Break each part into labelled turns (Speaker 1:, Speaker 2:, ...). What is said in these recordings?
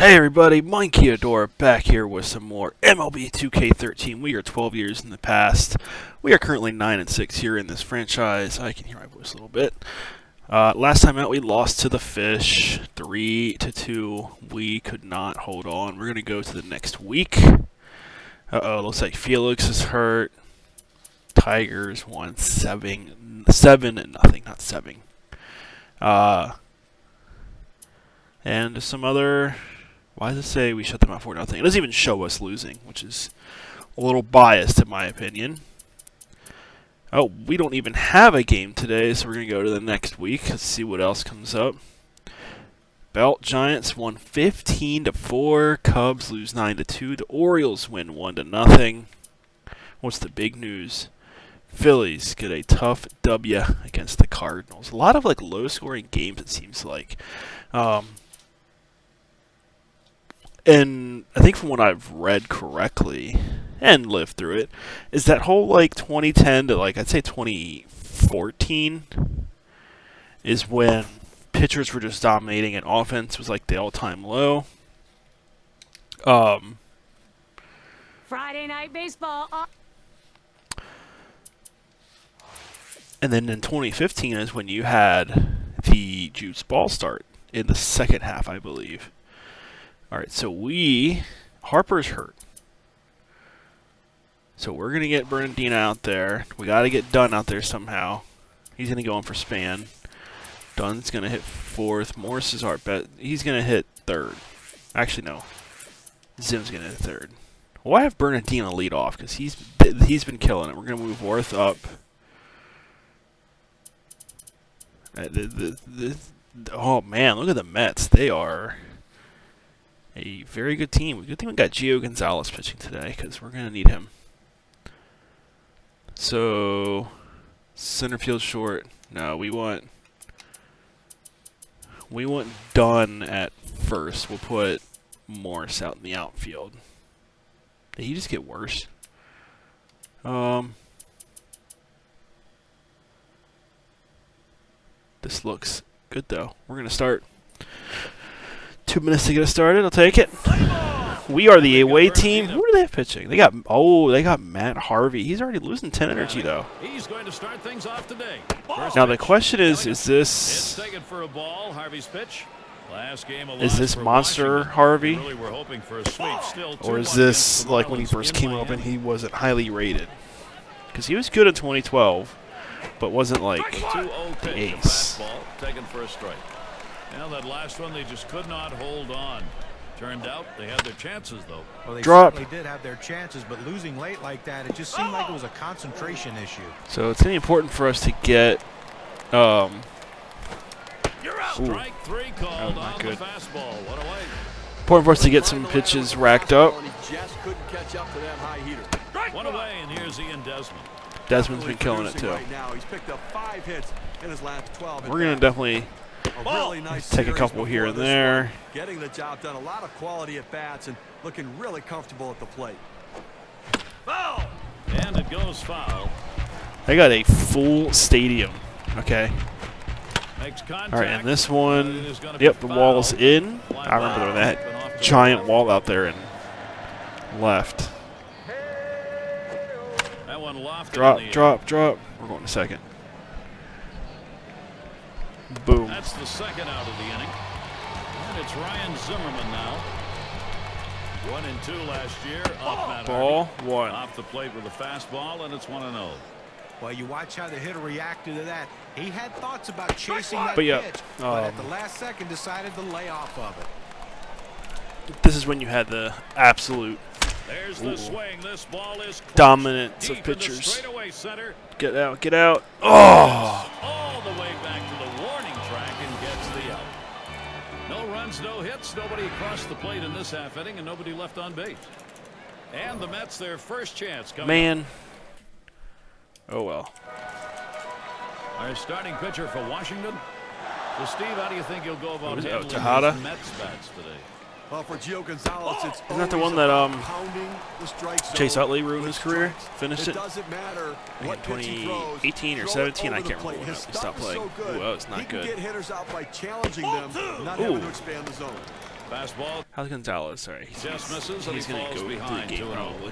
Speaker 1: Hey everybody, Monkeyadora back here with some more MLB 2K13. We are 12 years in the past. We are currently 9-6 here in this franchise. I can hear my voice a little bit. Last time out we lost to the Fish, 3-2. We could not hold on. We're going to go to the next week. Looks like Phillips is hurt. Tigers won 7-0, not 7. And some other... Why does it say we shut them out 4-0? It doesn't even show us losing, which is a little biased in my opinion. Oh, we don't even have a game today, so we're going to go to the next week. Let's see what else comes up. Belt Giants won 15-4. Cubs lose 9-2. The Orioles win 1-0. What's the big news? Phillies get a tough W against the Cardinals. A lot of like low-scoring games, it seems like. And I think from what I've read correctly and lived through it, is that whole like 2010 to like I'd say 2014 is when pitchers were just dominating and offense was like the all-time low.
Speaker 2: Friday night baseball.
Speaker 1: And then in 2015 is when you had the juice ball start in the second half, I believe. Alright, so Harper's hurt. So we're going to get Bernardino out there. We got to get Dunn out there somehow. He's going to go in for Span. Dunn's going to hit fourth. Morris is our bet. He's going to hit third. Actually, no. Zim's going to hit third. Well, I have Bernardino lead off because he's been killing it. We're going to move Worth up. Oh, man, look at the Mets. They are... a very good team. Good thing we got Gio Gonzalez pitching today because we're going to need him. So, center field short. No, we want Dunn at first. We'll put Morris out in the outfield. Did he just get worse? This looks good though. We're going to start. 2 minutes to get us started. I'll take it. We are the away team. Who do they have pitching? They got Matt Harvey. He's already losing 10 energy though.
Speaker 3: He's going to start things off today.
Speaker 1: Now the question is this Monster Harvey? Or is this like when he first came up and he wasn't highly rated? Because he was good in 2012, but wasn't like the ace.
Speaker 3: Taken for a strike. Now that last one, they just could not hold on. Turned out they had their chances, though.
Speaker 4: Well, they
Speaker 1: Drop.
Speaker 4: certainly did have their chances, but losing late like that, it just seemed like it was a concentration issue.
Speaker 1: So it's going to be important for us to get...
Speaker 3: You're out. Strike three called
Speaker 1: not
Speaker 3: on
Speaker 1: good.
Speaker 3: the fastball. What a way.
Speaker 1: Important for us to get some pitches racked up.
Speaker 3: One away, and here's Ian Desmond.
Speaker 1: Desmond's been killing it, too.
Speaker 5: He's picked up 5 hits in his last 12.
Speaker 1: We're going to definitely...
Speaker 5: Really nice
Speaker 1: take a couple here and there.
Speaker 5: Getting the job done, a lot of quality at bats, and looking really comfortable at the plate.
Speaker 3: Foul! And it goes foul.
Speaker 1: They got a full stadium. Okay.
Speaker 3: Makes contact.
Speaker 1: All right, and this one, yep, the wall's in. I remember that giant wall out there and left.
Speaker 3: That one lofted.
Speaker 1: Drop. We're going to second. Boom.
Speaker 3: That's the second out of the inning. And it's Ryan Zimmerman now. 1 and 2 last year.
Speaker 1: Ball one.
Speaker 3: Off the plate with a fastball, and it's 1-0.
Speaker 4: Well, you watch how the hitter reacted to that. He had thoughts about chasing that
Speaker 1: But
Speaker 4: pitch, but at the last second decided to lay off of it.
Speaker 1: This is when you had the absolute
Speaker 3: There's the swing. This ball is
Speaker 1: dominance of
Speaker 3: deep in the
Speaker 1: pitchers.
Speaker 3: straightaway center.
Speaker 1: Get out. Oh!
Speaker 3: All the way back to the warning track and gets the out. No runs, no hits, nobody across the plate in this half inning, and nobody left on base. And the Mets, their first chance coming.
Speaker 1: Man. Oh well.
Speaker 3: Our starting pitcher for Washington. So Steve, how do you think he'll go about handling
Speaker 1: Tejada?
Speaker 3: his Mets bats today?
Speaker 5: Well, for Gio Gonzalez, it's
Speaker 1: Isn't that the one that
Speaker 5: pounding the strike zone.
Speaker 1: Chase Utley ruined his career? Finished it?
Speaker 5: Doesn't matter what
Speaker 1: In
Speaker 5: pitch he throws,
Speaker 1: 2018 or
Speaker 5: throw it
Speaker 1: 17, I
Speaker 5: over the
Speaker 1: can't
Speaker 5: plate.
Speaker 1: remember when
Speaker 5: His
Speaker 1: he
Speaker 5: stuff
Speaker 1: stopped
Speaker 5: is
Speaker 1: playing.
Speaker 5: so good.
Speaker 1: Ooh, that was not
Speaker 5: He can
Speaker 1: good.
Speaker 5: get hitters out by challenging them, not having to expand the zone.
Speaker 3: Fastball
Speaker 1: How's Gonzalez? Sorry.
Speaker 3: just misses, and
Speaker 1: He's
Speaker 3: he
Speaker 1: going to
Speaker 3: falls
Speaker 1: go into the
Speaker 3: behind
Speaker 1: game
Speaker 3: 2-0.
Speaker 1: probably.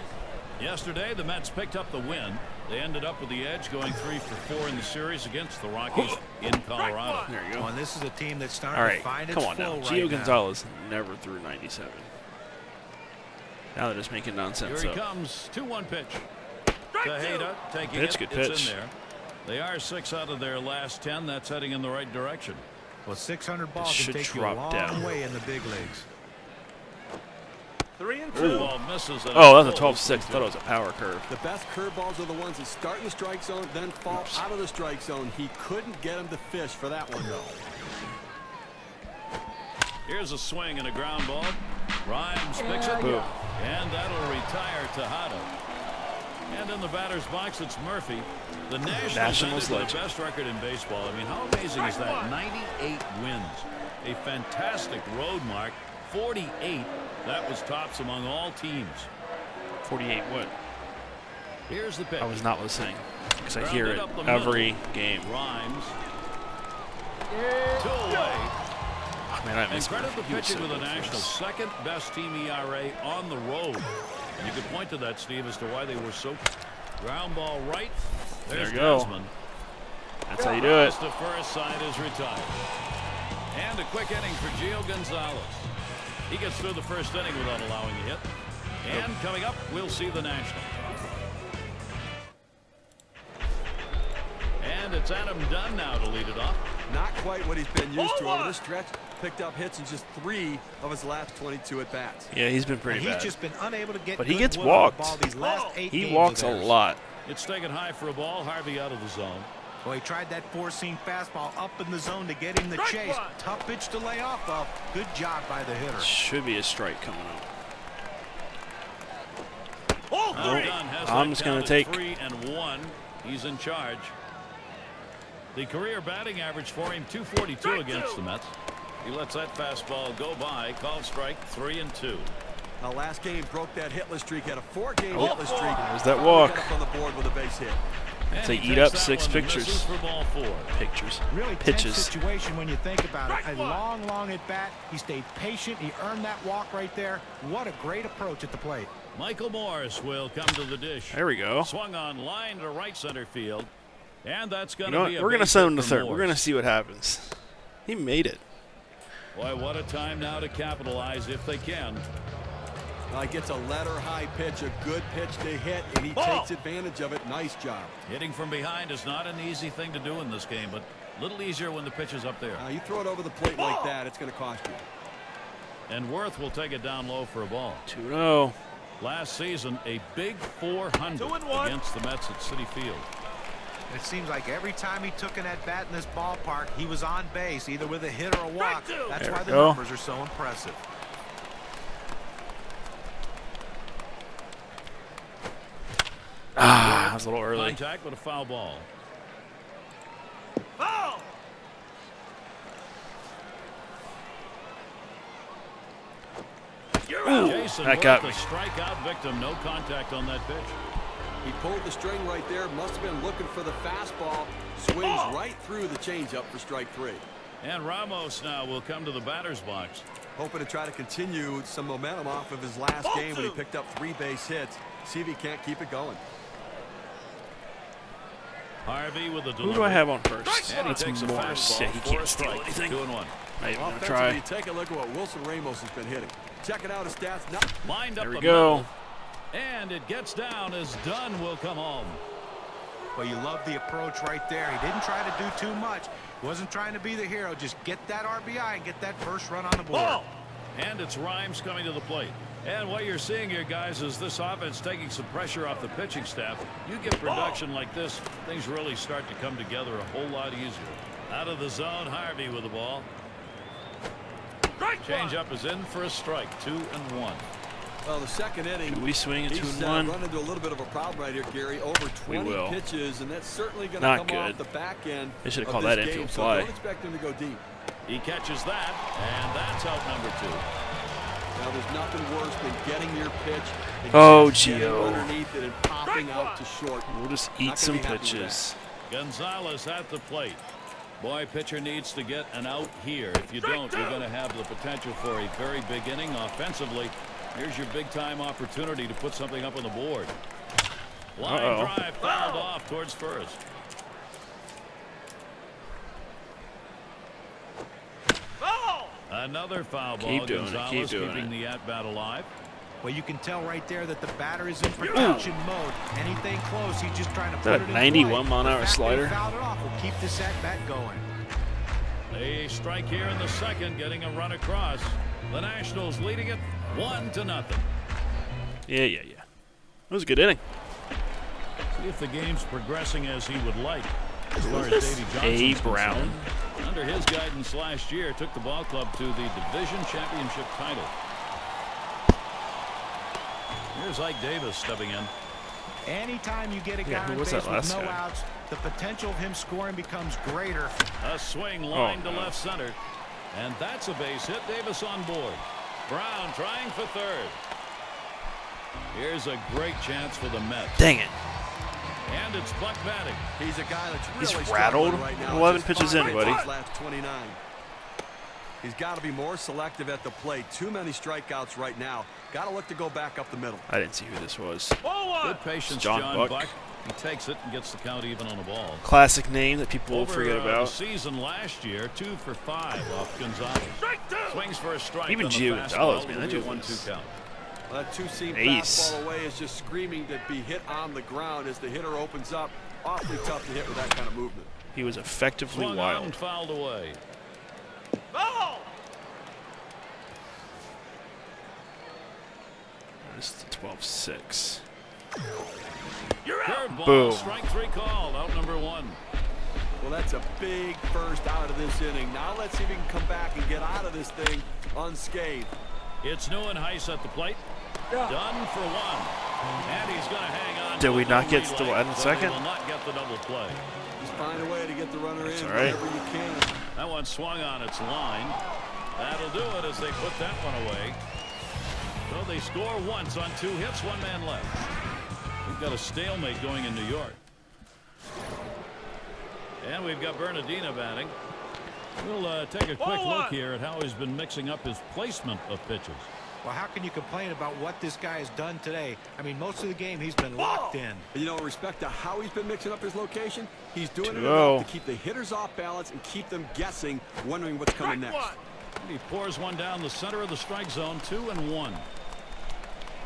Speaker 3: Yesterday, the Mets picked up the win. They ended up with the edge, going 3 for 4 in the series against the Rockies in Colorado.
Speaker 1: There you go.
Speaker 4: Well, and this is a team that's starting
Speaker 1: All
Speaker 4: to
Speaker 1: right,
Speaker 4: find its
Speaker 1: come on
Speaker 4: flow
Speaker 1: now.
Speaker 4: right
Speaker 1: Gio
Speaker 4: now.
Speaker 1: Gonzalez never threw 97. Now they're just making nonsense
Speaker 3: Here he
Speaker 1: up.
Speaker 3: comes. 2-1 pitch. Tejeda taking
Speaker 1: Pitch,
Speaker 3: it.
Speaker 1: good
Speaker 3: It's
Speaker 1: pitch.
Speaker 3: in there. They are 6 out of their last 10. That's heading in the right direction.
Speaker 4: Well, 600 balls
Speaker 1: should
Speaker 4: can take you a
Speaker 1: drop
Speaker 4: long
Speaker 1: down.
Speaker 4: way in the big leagues.
Speaker 3: 3-2. Ball misses. And
Speaker 1: Oh, that's a
Speaker 3: full
Speaker 1: 12-6. I thought it was a power curve.
Speaker 5: The best curveballs are the ones that start in the strike zone, then fall
Speaker 1: Oops.
Speaker 5: out of the strike zone. He couldn't get him to fish for that one, though.
Speaker 3: Here's a swing and a ground ball. Rhymes picks it.
Speaker 1: Boom.
Speaker 3: And that'll retire Tejada. And in the batter's box, it's Murphy. The Nationals ended with
Speaker 1: legend.
Speaker 3: the best record in baseball. I mean, how amazing is that? 98 wins. A fantastic road mark. 48. That was tops among all teams.
Speaker 1: 48 what?
Speaker 3: Here's the pitch.
Speaker 1: I was not listening because I hear
Speaker 3: Grounded
Speaker 1: it
Speaker 3: up the middle.
Speaker 1: every game.
Speaker 3: Rhymes. 2 away.
Speaker 1: Man, I
Speaker 3: And
Speaker 1: miss
Speaker 3: credit the
Speaker 1: Murphy. He was
Speaker 3: pitching
Speaker 1: so
Speaker 3: with the
Speaker 1: good for
Speaker 3: Nationals'
Speaker 1: us.
Speaker 3: second best team ERA on the road. And you could point to that, Steve, as to why they were so. Ground ball right. There's
Speaker 1: There you go.
Speaker 3: Desmond.
Speaker 1: That's how you do it.
Speaker 3: The first side is retired. And a quick inning for Gio Gonzalez. He gets through the first inning without allowing a hit. And coming up, we'll see the Nationals. And it's Adam Dunn now to lead it off.
Speaker 5: Not quite what he's been used to over this stretch. Picked up hits in just 3 of his last 22 at-bats.
Speaker 1: Yeah, he's been pretty
Speaker 4: And he's
Speaker 1: bad.
Speaker 4: just been unable to get
Speaker 1: But he
Speaker 4: good
Speaker 1: gets
Speaker 4: wood on the
Speaker 1: walked.
Speaker 4: ball these last 8
Speaker 1: He
Speaker 4: games
Speaker 1: walks
Speaker 4: of
Speaker 1: a
Speaker 4: theirs.
Speaker 1: lot.
Speaker 3: It's taken high for a ball. Harvey out of the zone.
Speaker 4: Well, he tried that four-seam fastball up in the zone to get him the chase. Tough pitch to lay off of. Good job by the hitter.
Speaker 1: Should be a strike coming up.
Speaker 3: Dunn has
Speaker 1: I'm
Speaker 3: that
Speaker 1: just going
Speaker 3: count
Speaker 1: to
Speaker 3: at
Speaker 1: take.
Speaker 3: 3-1. He's in charge. The career batting average for him 242 against the Mets. He lets that fastball go by. Called strike 3-2.
Speaker 5: Now, last game broke that hitless streak. Had a 4-game hitless streak.
Speaker 1: There's that
Speaker 5: Finally
Speaker 1: walk.
Speaker 5: got up on the board with a base hit.
Speaker 3: And
Speaker 1: They
Speaker 3: he
Speaker 1: eat
Speaker 3: takes
Speaker 1: up
Speaker 3: that
Speaker 1: 6
Speaker 3: one and
Speaker 1: pictures.
Speaker 3: misses for ball 4.
Speaker 1: Pictures.
Speaker 4: Really
Speaker 1: Pitches.
Speaker 4: tense situation when you think about it. A long at bat. He stayed patient. He earned that walk right there. What a great approach at the plate.
Speaker 3: Michael Morris will come to the dish.
Speaker 1: There we go.
Speaker 3: Swung on line to right center field. And that's going
Speaker 1: You
Speaker 3: to
Speaker 1: know
Speaker 3: be
Speaker 1: what?
Speaker 3: a
Speaker 1: We're going to
Speaker 3: base
Speaker 1: send
Speaker 3: hit
Speaker 1: him to
Speaker 3: for
Speaker 1: third. We're going to
Speaker 3: Morris.
Speaker 1: see what happens. He made it.
Speaker 3: Boy, what a time now to capitalize if they can.
Speaker 5: Now he gets a letter high pitch, a good pitch to hit, and he takes advantage of it. Nice job.
Speaker 3: Hitting from behind is not an easy thing to do in this game, but a little easier when the pitch is up there.
Speaker 5: Now you throw it over the plate like that, it's going to cost you.
Speaker 3: And Worth will take it down low for a ball.
Speaker 1: 2-0.
Speaker 3: Last season, a big 400 against the Mets at Citi Field.
Speaker 4: It seems like every time he took an at-bat in this ballpark, he was on base, either with a hit or a walk. That's
Speaker 1: There
Speaker 4: why
Speaker 1: we
Speaker 4: the
Speaker 1: go.
Speaker 4: numbers are so impressive.
Speaker 1: Ah, that was a little early.
Speaker 3: Contact with a foul ball. Jason
Speaker 1: that got
Speaker 3: Worth,
Speaker 1: me.
Speaker 3: a strikeout victim. No contact on that pitch.
Speaker 5: He pulled the string right there. Must have been looking for the fastball. Swings right through the changeup for strike 3.
Speaker 3: And Ramos now will come to the batter's box.
Speaker 5: Hoping to try to continue some momentum off of his last game when he picked up 3 base hits. See if he can't keep it going.
Speaker 3: Harvey with a
Speaker 1: Who
Speaker 3: delivery.
Speaker 1: do I have on first?
Speaker 3: And he
Speaker 1: That's
Speaker 3: takes a
Speaker 1: Morris.
Speaker 3: fastball
Speaker 1: Yeah, he
Speaker 3: for
Speaker 1: can't
Speaker 3: a
Speaker 1: steal
Speaker 3: strike.
Speaker 1: anything.
Speaker 3: 2-1.
Speaker 1: Not even going to
Speaker 5: Offensively,
Speaker 1: try.
Speaker 5: take a look at what Wilson Ramos has been hitting. Checking out his stats. Now,
Speaker 3: Lined up
Speaker 1: There we
Speaker 3: the
Speaker 1: go.
Speaker 3: middle. And it gets down as Dunn will come home.
Speaker 4: Well, you love the approach right there. He didn't try to do too much. Wasn't trying to be the hero. Just get that RBI and get that first run on the board.
Speaker 3: And it's Rhymes coming to the plate. And what you're seeing here, guys, is this offense taking some pressure off the pitching staff. You get production like this, things really start to come together a whole lot easier. Out of the zone, Harvey with the ball. Change-up is in for a strike. 2-1.
Speaker 5: well, the second inning.
Speaker 1: Do we swing at
Speaker 5: He's
Speaker 1: 2-1?
Speaker 5: run into a little bit of a problem right here, Gary. Over 20
Speaker 1: will.
Speaker 5: pitches, and that's certainly going
Speaker 1: Not
Speaker 5: to come
Speaker 1: good.
Speaker 5: off the back end.
Speaker 1: They should have
Speaker 5: of
Speaker 1: called
Speaker 5: this
Speaker 1: that
Speaker 5: game,
Speaker 1: infield
Speaker 5: so
Speaker 1: fly.
Speaker 5: don't expect him to go deep.
Speaker 3: He catches that, and that's out number 2.
Speaker 5: Now, there's nothing worse than getting your pitch and
Speaker 1: Oh,
Speaker 5: just getting
Speaker 1: Gio.
Speaker 5: underneath it and popping out to short.
Speaker 1: We'll just
Speaker 5: Not
Speaker 1: eat
Speaker 5: gonna
Speaker 1: some
Speaker 5: be happy with
Speaker 1: pitches.
Speaker 3: Gonzalez at the plate. Boy, pitcher needs to get an out here. If you don't, you're going to have the potential for a very big inning offensively. Here's your big-time opportunity to put something up on the board. Line drive fouled off towards first. Another foul ball.
Speaker 1: Keep doing
Speaker 3: Gonzalez
Speaker 1: it.
Speaker 3: keeping the at-bat alive.
Speaker 4: Well, you can tell right there that the batter is in protection mode. Anything close, he's just trying to put it in
Speaker 1: 91 mile-an-hour slider.
Speaker 4: Fouled it off will keep this at-bat going.
Speaker 3: A strike here in the second, getting a run across. The Nationals leading it 1-0.
Speaker 1: Yeah. It was a good inning.
Speaker 3: See if the game's progressing as he would like. As far as
Speaker 1: this?
Speaker 3: Davey
Speaker 1: A.
Speaker 3: Johnson's
Speaker 1: Brown.
Speaker 3: concerned. Under his guidance last year, took the ball club to the division championship title. Here's Ike Davis stepping in.
Speaker 4: Anytime you get a guy on
Speaker 1: who was
Speaker 4: base
Speaker 1: that
Speaker 4: with
Speaker 1: last
Speaker 4: no
Speaker 1: guy?
Speaker 4: outs, the potential of him scoring becomes greater.
Speaker 3: A swing line to
Speaker 1: no.
Speaker 3: left center. And that's a base hit. Davis on board. Brown trying for third. Here's a great chance for the Mets.
Speaker 1: Dang it.
Speaker 3: And it's Buck batting.
Speaker 5: He's a guy that's
Speaker 1: He's
Speaker 5: really
Speaker 1: rattled.
Speaker 5: struggling right now.
Speaker 1: 11
Speaker 5: Just
Speaker 1: pitches
Speaker 5: 5
Speaker 1: in, buddy.
Speaker 5: hits last 29. He's got to be more selective at the plate. Too many strikeouts right now. Got to look to go back up the middle.
Speaker 1: I didn't see who this was.
Speaker 3: Good patience,
Speaker 1: John
Speaker 3: John
Speaker 1: Buck.
Speaker 3: He takes it and gets the count even on the ball.
Speaker 1: Classic name that people will
Speaker 3: Over
Speaker 1: forget
Speaker 3: the
Speaker 1: about.
Speaker 3: season last year, 2 for 5 off Gonzalez. Swings for a strike.
Speaker 1: Even
Speaker 3: on the
Speaker 1: Gio Gonzalez,
Speaker 3: fastball.
Speaker 1: man, that
Speaker 3: It'll
Speaker 1: dude
Speaker 3: be a
Speaker 1: was
Speaker 3: 1-2 count.
Speaker 5: Well, that two-seam
Speaker 1: Ace.
Speaker 5: fastball away is just screaming to be hit on the ground as the hitter opens up. Awfully tough to hit with that kind of movement.
Speaker 1: He was effectively
Speaker 3: Swung on and
Speaker 1: wild.
Speaker 3: fouled away.
Speaker 1: This is 12-6.
Speaker 3: Curveball,
Speaker 1: Boom.
Speaker 3: strike 3 called. Out number 1.
Speaker 5: Well, that's a big first out of this inning. Now let's see if he can come back and get out of this thing unscathed.
Speaker 3: It's Neuenhuis at the plate. Done for 1. And he's going to hang on.
Speaker 1: Did
Speaker 3: to
Speaker 1: we
Speaker 3: a
Speaker 1: not
Speaker 3: no
Speaker 1: get to the
Speaker 3: relay,
Speaker 1: end
Speaker 3: so
Speaker 1: second?
Speaker 3: He will not get the double play.
Speaker 5: Just find a way to get the runner in
Speaker 1: all right.
Speaker 5: whenever you can.
Speaker 3: That one swung on its line. That'll do it as they put that one away. So they score once on 2 hits, 1 man left. We've got a stalemate going in New York. And we've got Bernardino batting. We'll take a quick look here at how he's been mixing up his placement of pitches.
Speaker 4: Well, how can you complain about what this guy has done today? I mean, most of the game he's been locked in.
Speaker 5: You know, in respect to how he's been mixing up his location, he's doing it
Speaker 1: 2-0.
Speaker 5: enough to keep the hitters off balance and keep them guessing, wondering what's coming next.
Speaker 3: And he pours one down the center of the strike zone, 2-1.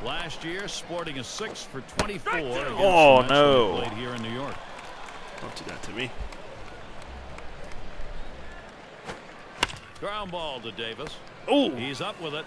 Speaker 3: Last year, sporting a 6 for 24 against
Speaker 1: Oh,
Speaker 3: the Mets when
Speaker 1: no.
Speaker 3: they played here in New York.
Speaker 1: Don't do that to me.
Speaker 3: Ground ball to Davis.
Speaker 1: Oh,
Speaker 3: He's up with it.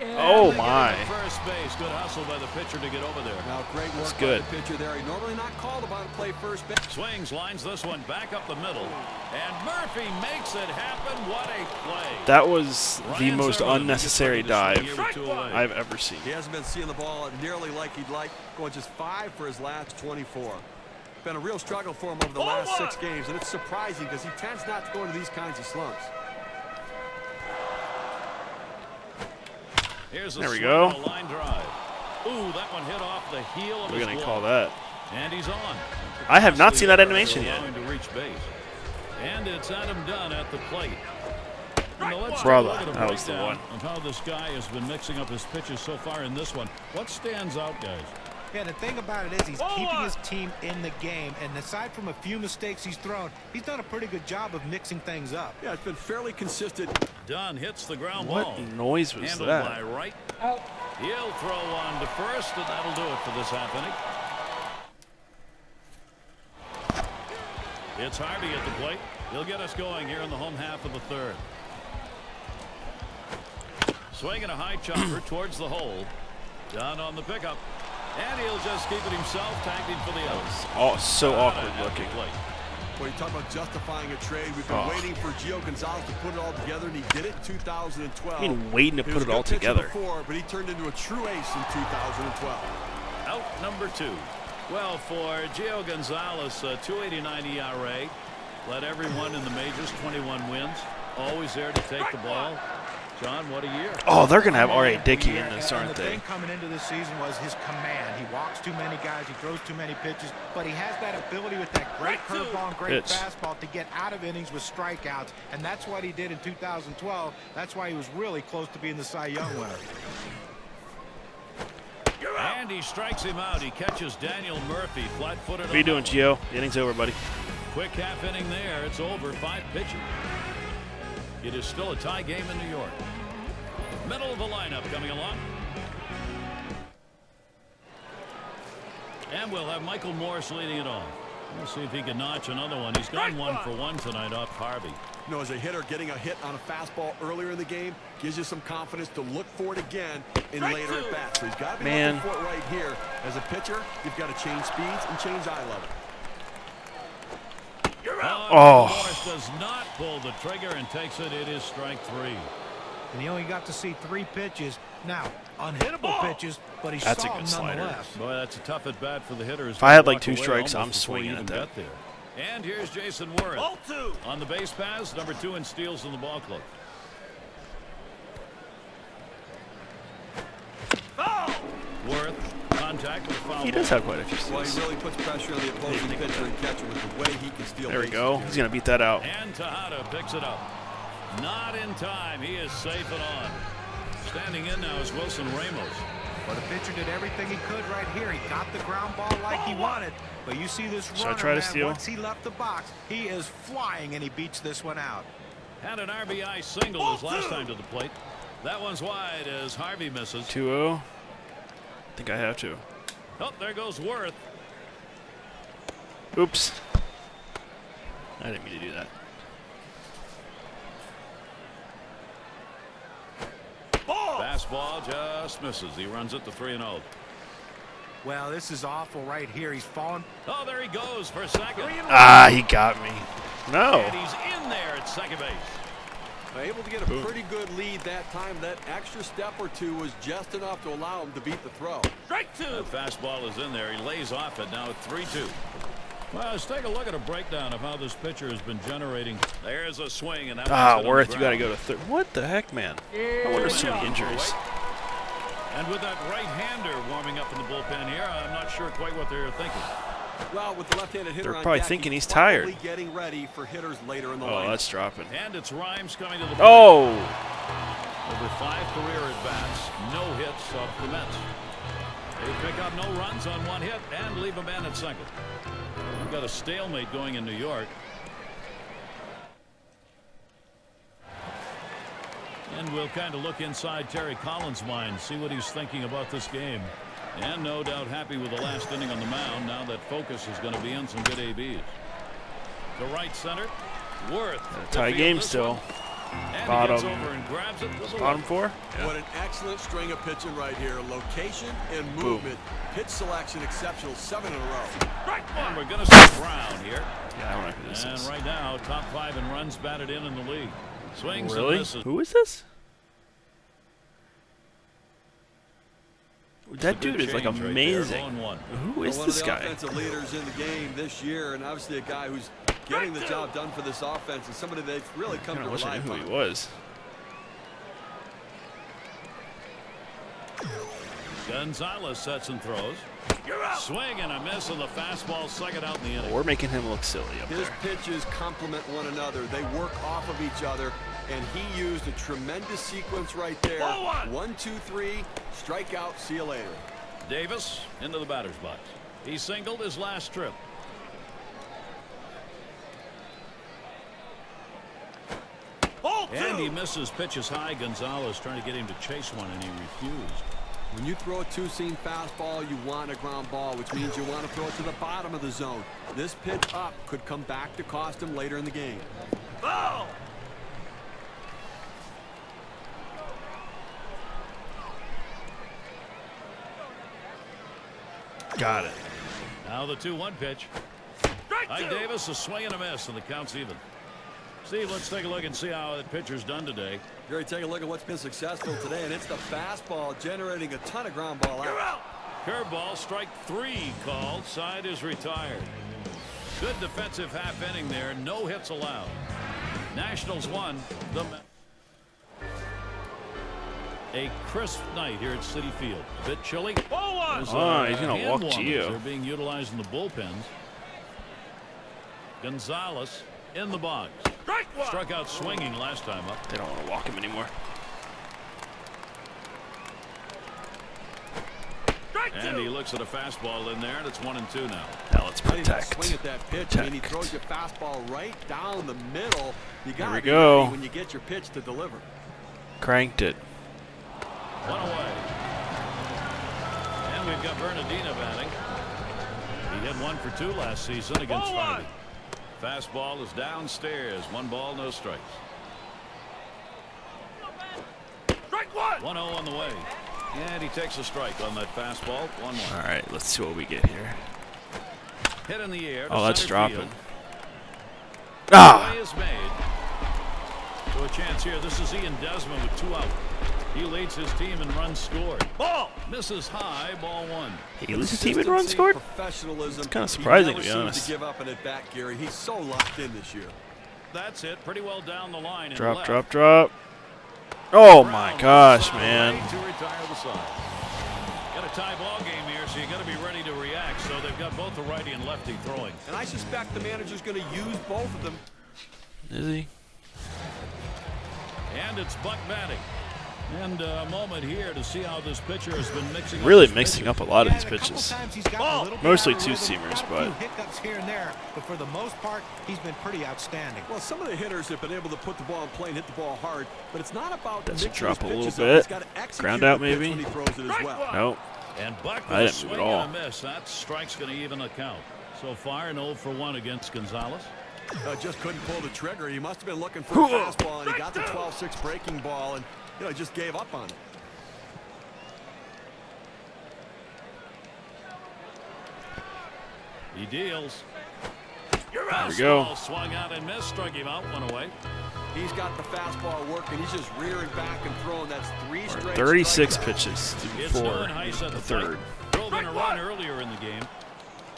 Speaker 1: oh
Speaker 3: And they get
Speaker 1: my.
Speaker 3: him to first base. Good hustle by the pitcher to get over there.
Speaker 5: Now, great work by
Speaker 1: good.
Speaker 5: the pitcher there. He normally not called upon to play first base.
Speaker 3: Swings, lines this one back up the middle. And Murphy makes it happen. What a play.
Speaker 1: That was the
Speaker 3: Ryan
Speaker 1: most
Speaker 3: Zerman,
Speaker 1: unnecessary
Speaker 3: he just tried to
Speaker 1: dive
Speaker 3: swing here with 2 away.
Speaker 1: I've ever seen.
Speaker 5: He hasn't been seeing the ball nearly like he'd like, going just 5 for his last 24. Been a real struggle for him over the last 6 games, and it's surprising because he tends not to go into these kinds of slumps.
Speaker 3: Here's a
Speaker 1: There we
Speaker 3: swing
Speaker 1: go.
Speaker 3: on a line drive. Ooh, that one hit off the heel of
Speaker 1: We're
Speaker 3: his
Speaker 1: going to
Speaker 3: glove.
Speaker 1: call that.
Speaker 3: And he's on.
Speaker 1: I have not seen that animation
Speaker 3: They're
Speaker 1: yet.
Speaker 3: allowing to reach base. And it's Adam Dunn at the plate. Now let's take a
Speaker 1: Brother,
Speaker 3: look at a
Speaker 1: that was the
Speaker 3: breakdown
Speaker 1: one.
Speaker 3: of how this guy has been mixing up his pitches so far in this one. What stands out, guys?
Speaker 4: Yeah, the thing about it is he's keeping his team in the game, and aside from a few mistakes he's thrown, he's done a pretty good job of mixing things up.
Speaker 5: Yeah, it's been fairly consistent.
Speaker 3: Dunn hits the ground
Speaker 1: What
Speaker 3: ball.
Speaker 1: noise was
Speaker 3: Handled
Speaker 1: that?
Speaker 3: by Wright. He'll throw one to first, and that'll do it for this half inning. It's Harvey at the plate. He'll get us going here in the home half of the third. Swinging a high chopper towards the hole. Dunn on the pickup. And he'll just keep it himself, tagged in for the out.
Speaker 1: Oh, so
Speaker 3: Dunn
Speaker 1: awkward
Speaker 3: at the
Speaker 1: looking.
Speaker 3: plate.
Speaker 5: When you talk about justifying a trade, we've been waiting for Gio Gonzalez to put it all together, and he did it in 2012.
Speaker 1: I mean, waiting to
Speaker 5: He
Speaker 1: put
Speaker 5: was
Speaker 1: it
Speaker 5: a
Speaker 1: all
Speaker 5: good pitcher
Speaker 1: together.
Speaker 5: before, but he turned into a true ace in 2012.
Speaker 3: Out number 2. Well, for Gio Gonzalez, 2.89 ERA. Led everyone in the majors, 21 wins. Always there to take the ball. John, what a year.
Speaker 1: Oh, they're going to have R.A. Dickey in this,
Speaker 4: And
Speaker 1: aren't
Speaker 4: the
Speaker 1: they?
Speaker 4: thing coming into this season was his command. He walks too many guys. He throws too many pitches. But he has that ability with that great curveball and great fastball to get out of innings with strikeouts. And that's what he did in 2012. That's why he was really close to being the Cy Young winner.
Speaker 3: And he strikes him out. He catches Daniel Murphy flat-footed.
Speaker 1: What are you doing, Gio? The inning's over, buddy.
Speaker 3: Quick half inning there. It's over. 5 pitches. It is still a tie game in New York. Middle of the lineup coming along. And we'll have Michael Morse leading it off. We'll see if he can notch another one. He's gone 1 for 1 tonight off Harvey.
Speaker 5: You know, as a hitter, getting a hit on a fastball earlier in the game gives you some confidence to look for it again in later at bats. So he's got to be looking for it right here. As a pitcher, you've got to change speeds and change eye level.
Speaker 3: Morse does not pull the trigger and takes it. It is strike 3.
Speaker 4: And he only got to see 3 pitches. Now, unhittable pitches, but he saw them nonetheless.
Speaker 3: Boy, that's a tough at bat for the hitters.
Speaker 1: If I had like 2 strikes, I'm swinging at that.
Speaker 3: There. And here's Jason Worth on the base paths, number 2 in steals in the ball club. Worth, contact with foul.
Speaker 1: He does have quite a few
Speaker 5: Well,
Speaker 1: steals.
Speaker 5: he really puts pressure on the opposing pitcher and catcher with the way he can steal.
Speaker 1: There we go. He's going to beat that out.
Speaker 3: And Tejada picks it up. Not in time. He is safe and on. Standing in now is Wilson Ramos.
Speaker 4: Well, the pitcher did everything he could right here. He got the ground ball like he wanted. But you see this runner,
Speaker 1: try to
Speaker 4: man,
Speaker 1: steal?
Speaker 4: once he left the box, he is flying, and he beats this one out.
Speaker 3: Had an RBI single his last time to the plate. That one's wide as Harvey misses.
Speaker 1: 2-0. I think I have to.
Speaker 3: Oh, there goes Worth.
Speaker 1: Oops. I didn't mean to do that.
Speaker 3: Fastball just misses. He runs it to 3-0.
Speaker 4: Well, this is awful right here. He's fallen.
Speaker 3: Oh, there he goes for second.
Speaker 1: Ah, he got me. No.
Speaker 3: And he's in there at second base.
Speaker 5: Able to get a pretty good lead that time. That extra step or 2 was just enough to allow him to beat the throw.
Speaker 3: Strike 2. That fastball is in there. He lays off it now at 3-2. Well, let's take a look at a breakdown of how this pitcher has been generating. There's a swing, and that
Speaker 1: Worth, you got to go to third. What the heck, man? I wonder so many injuries.
Speaker 3: And with that right-hander warming up in the bullpen here, I'm not sure quite what they're thinking.
Speaker 5: Well, with the left-handed hitter,
Speaker 1: they're probably thinking he's tired.
Speaker 5: Getting ready for hitters later in the
Speaker 1: lineup. That's dropping.
Speaker 3: And it's Rhymes coming to the plate.
Speaker 1: Oh!
Speaker 3: Over 5 career at-bats, no hits off the Mets. They pick up no runs on 1 hit and leave a man at second. We've got a stalemate going in New York. And we'll kind of look inside Terry Collins' mind, see what he's thinking about this game. And no doubt happy with the last inning on the mound. Now that focus is going to be on some good ABs. To right center, Worth.
Speaker 1: Tie game still.
Speaker 3: And
Speaker 1: Bottom.
Speaker 3: he gets over and grabs it.
Speaker 1: Bottom 4?
Speaker 5: Yeah. What an excellent string of pitching right here. Location and movement. Pitch selection exceptional. 7 in a row.
Speaker 3: Right. And we're going to see Brown here.
Speaker 1: Yeah, I don't know who this is.
Speaker 3: And right now, top 5 in runs batted in the league. Swings
Speaker 1: Really?
Speaker 3: and misses.
Speaker 1: Who is this? That dude is like amazing.
Speaker 3: Right.
Speaker 1: Who is this guy?
Speaker 5: One of the offensive leaders in the game this year, and obviously a guy who's getting the job done for this offense, and somebody they've really come to
Speaker 1: I wish I
Speaker 5: rely
Speaker 1: knew
Speaker 5: on.
Speaker 1: who he was.
Speaker 3: Gonzalez sets and throws. Swing and a miss on the fastball, second out in the inning.
Speaker 1: We're making him look silly up
Speaker 5: His
Speaker 1: there.
Speaker 5: pitches complement one another. They work off of each other, and he used a tremendous sequence right there. 1, 2, 3, strike out, see you later.
Speaker 3: Davis into the batter's box. He singled his last trip. And he misses pitches high. Gonzalez trying to get him to chase one, and he refused.
Speaker 5: When you throw a 2-seam fastball, you want a ground ball, which means you want to throw it to the bottom of the zone. This pitch up could come back to cost him later in the game.
Speaker 3: Oh!
Speaker 1: Got it.
Speaker 3: Now the 2-1 pitch. Ike Davis, a swing and a miss, and the count's even. Steve, let's take a look and see how that pitcher's done today.
Speaker 5: Gary, take a look at what's been successful today, and it's the fastball generating a ton of ground ball out.
Speaker 3: Curveball, strike 3 called. Side is retired. Good defensive half inning there. No hits allowed. Nationals won. The A crisp night here at Citi Field. A bit chilly. Oh,
Speaker 1: he's gonna walk Gio.
Speaker 3: They're being utilized in the bullpens. Gonzalez in the box. Struck out swinging last time up.
Speaker 1: They don't want to walk him anymore.
Speaker 3: And he looks at a fastball in there, and it's 1-2 now.
Speaker 1: Now let's protect.
Speaker 5: Swing at that pitch, and he throws your fastball right down the middle. You got to be
Speaker 1: go.
Speaker 5: ready when you get your pitch to deliver.
Speaker 1: Cranked it.
Speaker 3: One away. And we've got Bernardino batting. He hit 1 for 2 last season against Harvey. Fastball is downstairs. 1 ball, no strikes. Strike 1. 1-0 on the way. And he takes a strike on that fastball. 1-1.
Speaker 1: All right, let's see what we get here.
Speaker 3: Hit in the air.
Speaker 1: Oh, that's dropping.
Speaker 3: Field.
Speaker 1: Ah!
Speaker 3: Play is made. So a chance here. This is Ian Desmond with 2 out. He leads his team in runs scored. Ball misses high. Ball 1.
Speaker 1: He leads his team in runs scored? It's kind of surprising, to be honest.
Speaker 5: To give up an at bat, Gary. He's so locked in this year.
Speaker 3: That's it. Pretty well down the line.
Speaker 1: Drop, drop, drop. Oh my gosh, man.
Speaker 3: To retire the side. Got a tie ball game here, so you got to be ready to react. So they've got both the righty and lefty throwing.
Speaker 5: And I suspect the manager's going to use both of them.
Speaker 1: Is he?
Speaker 3: And it's Buck batting. And a moment here to see how this pitcher has been mixing
Speaker 1: really
Speaker 3: up
Speaker 1: mixing up a lot of these pitches. Mostly two-seamers, but
Speaker 4: hiccups here and there, but for the most part, he's been pretty outstanding.
Speaker 5: Well, some of the hitters have been able to put the ball in play and hit the ball hard, but it's not about
Speaker 1: doesn't
Speaker 5: mixing
Speaker 1: drop a
Speaker 5: his
Speaker 1: little
Speaker 5: pitches
Speaker 1: bit.
Speaker 5: up.
Speaker 1: Ground out maybe.
Speaker 5: When he throws it as well.
Speaker 1: Nope.
Speaker 3: And Buck
Speaker 1: I
Speaker 3: with a
Speaker 1: didn't move
Speaker 3: swing
Speaker 1: at all.
Speaker 3: and a miss. That strike's going to even the count. So far, an 0 for 1 against Gonzalez.
Speaker 5: Just couldn't pull the trigger. He must have been looking for a fastball, and he got the 12-6 breaking ball, and just gave up on it.
Speaker 3: He deals.
Speaker 1: There we go.
Speaker 3: Swung out and missed. Struck him out. 1 away.
Speaker 5: He's got the fastball working. He's just rearing back and throwing. That's 3 straight.
Speaker 1: 36 pitches
Speaker 3: Before
Speaker 1: the third.
Speaker 3: Drove in a run earlier in the game.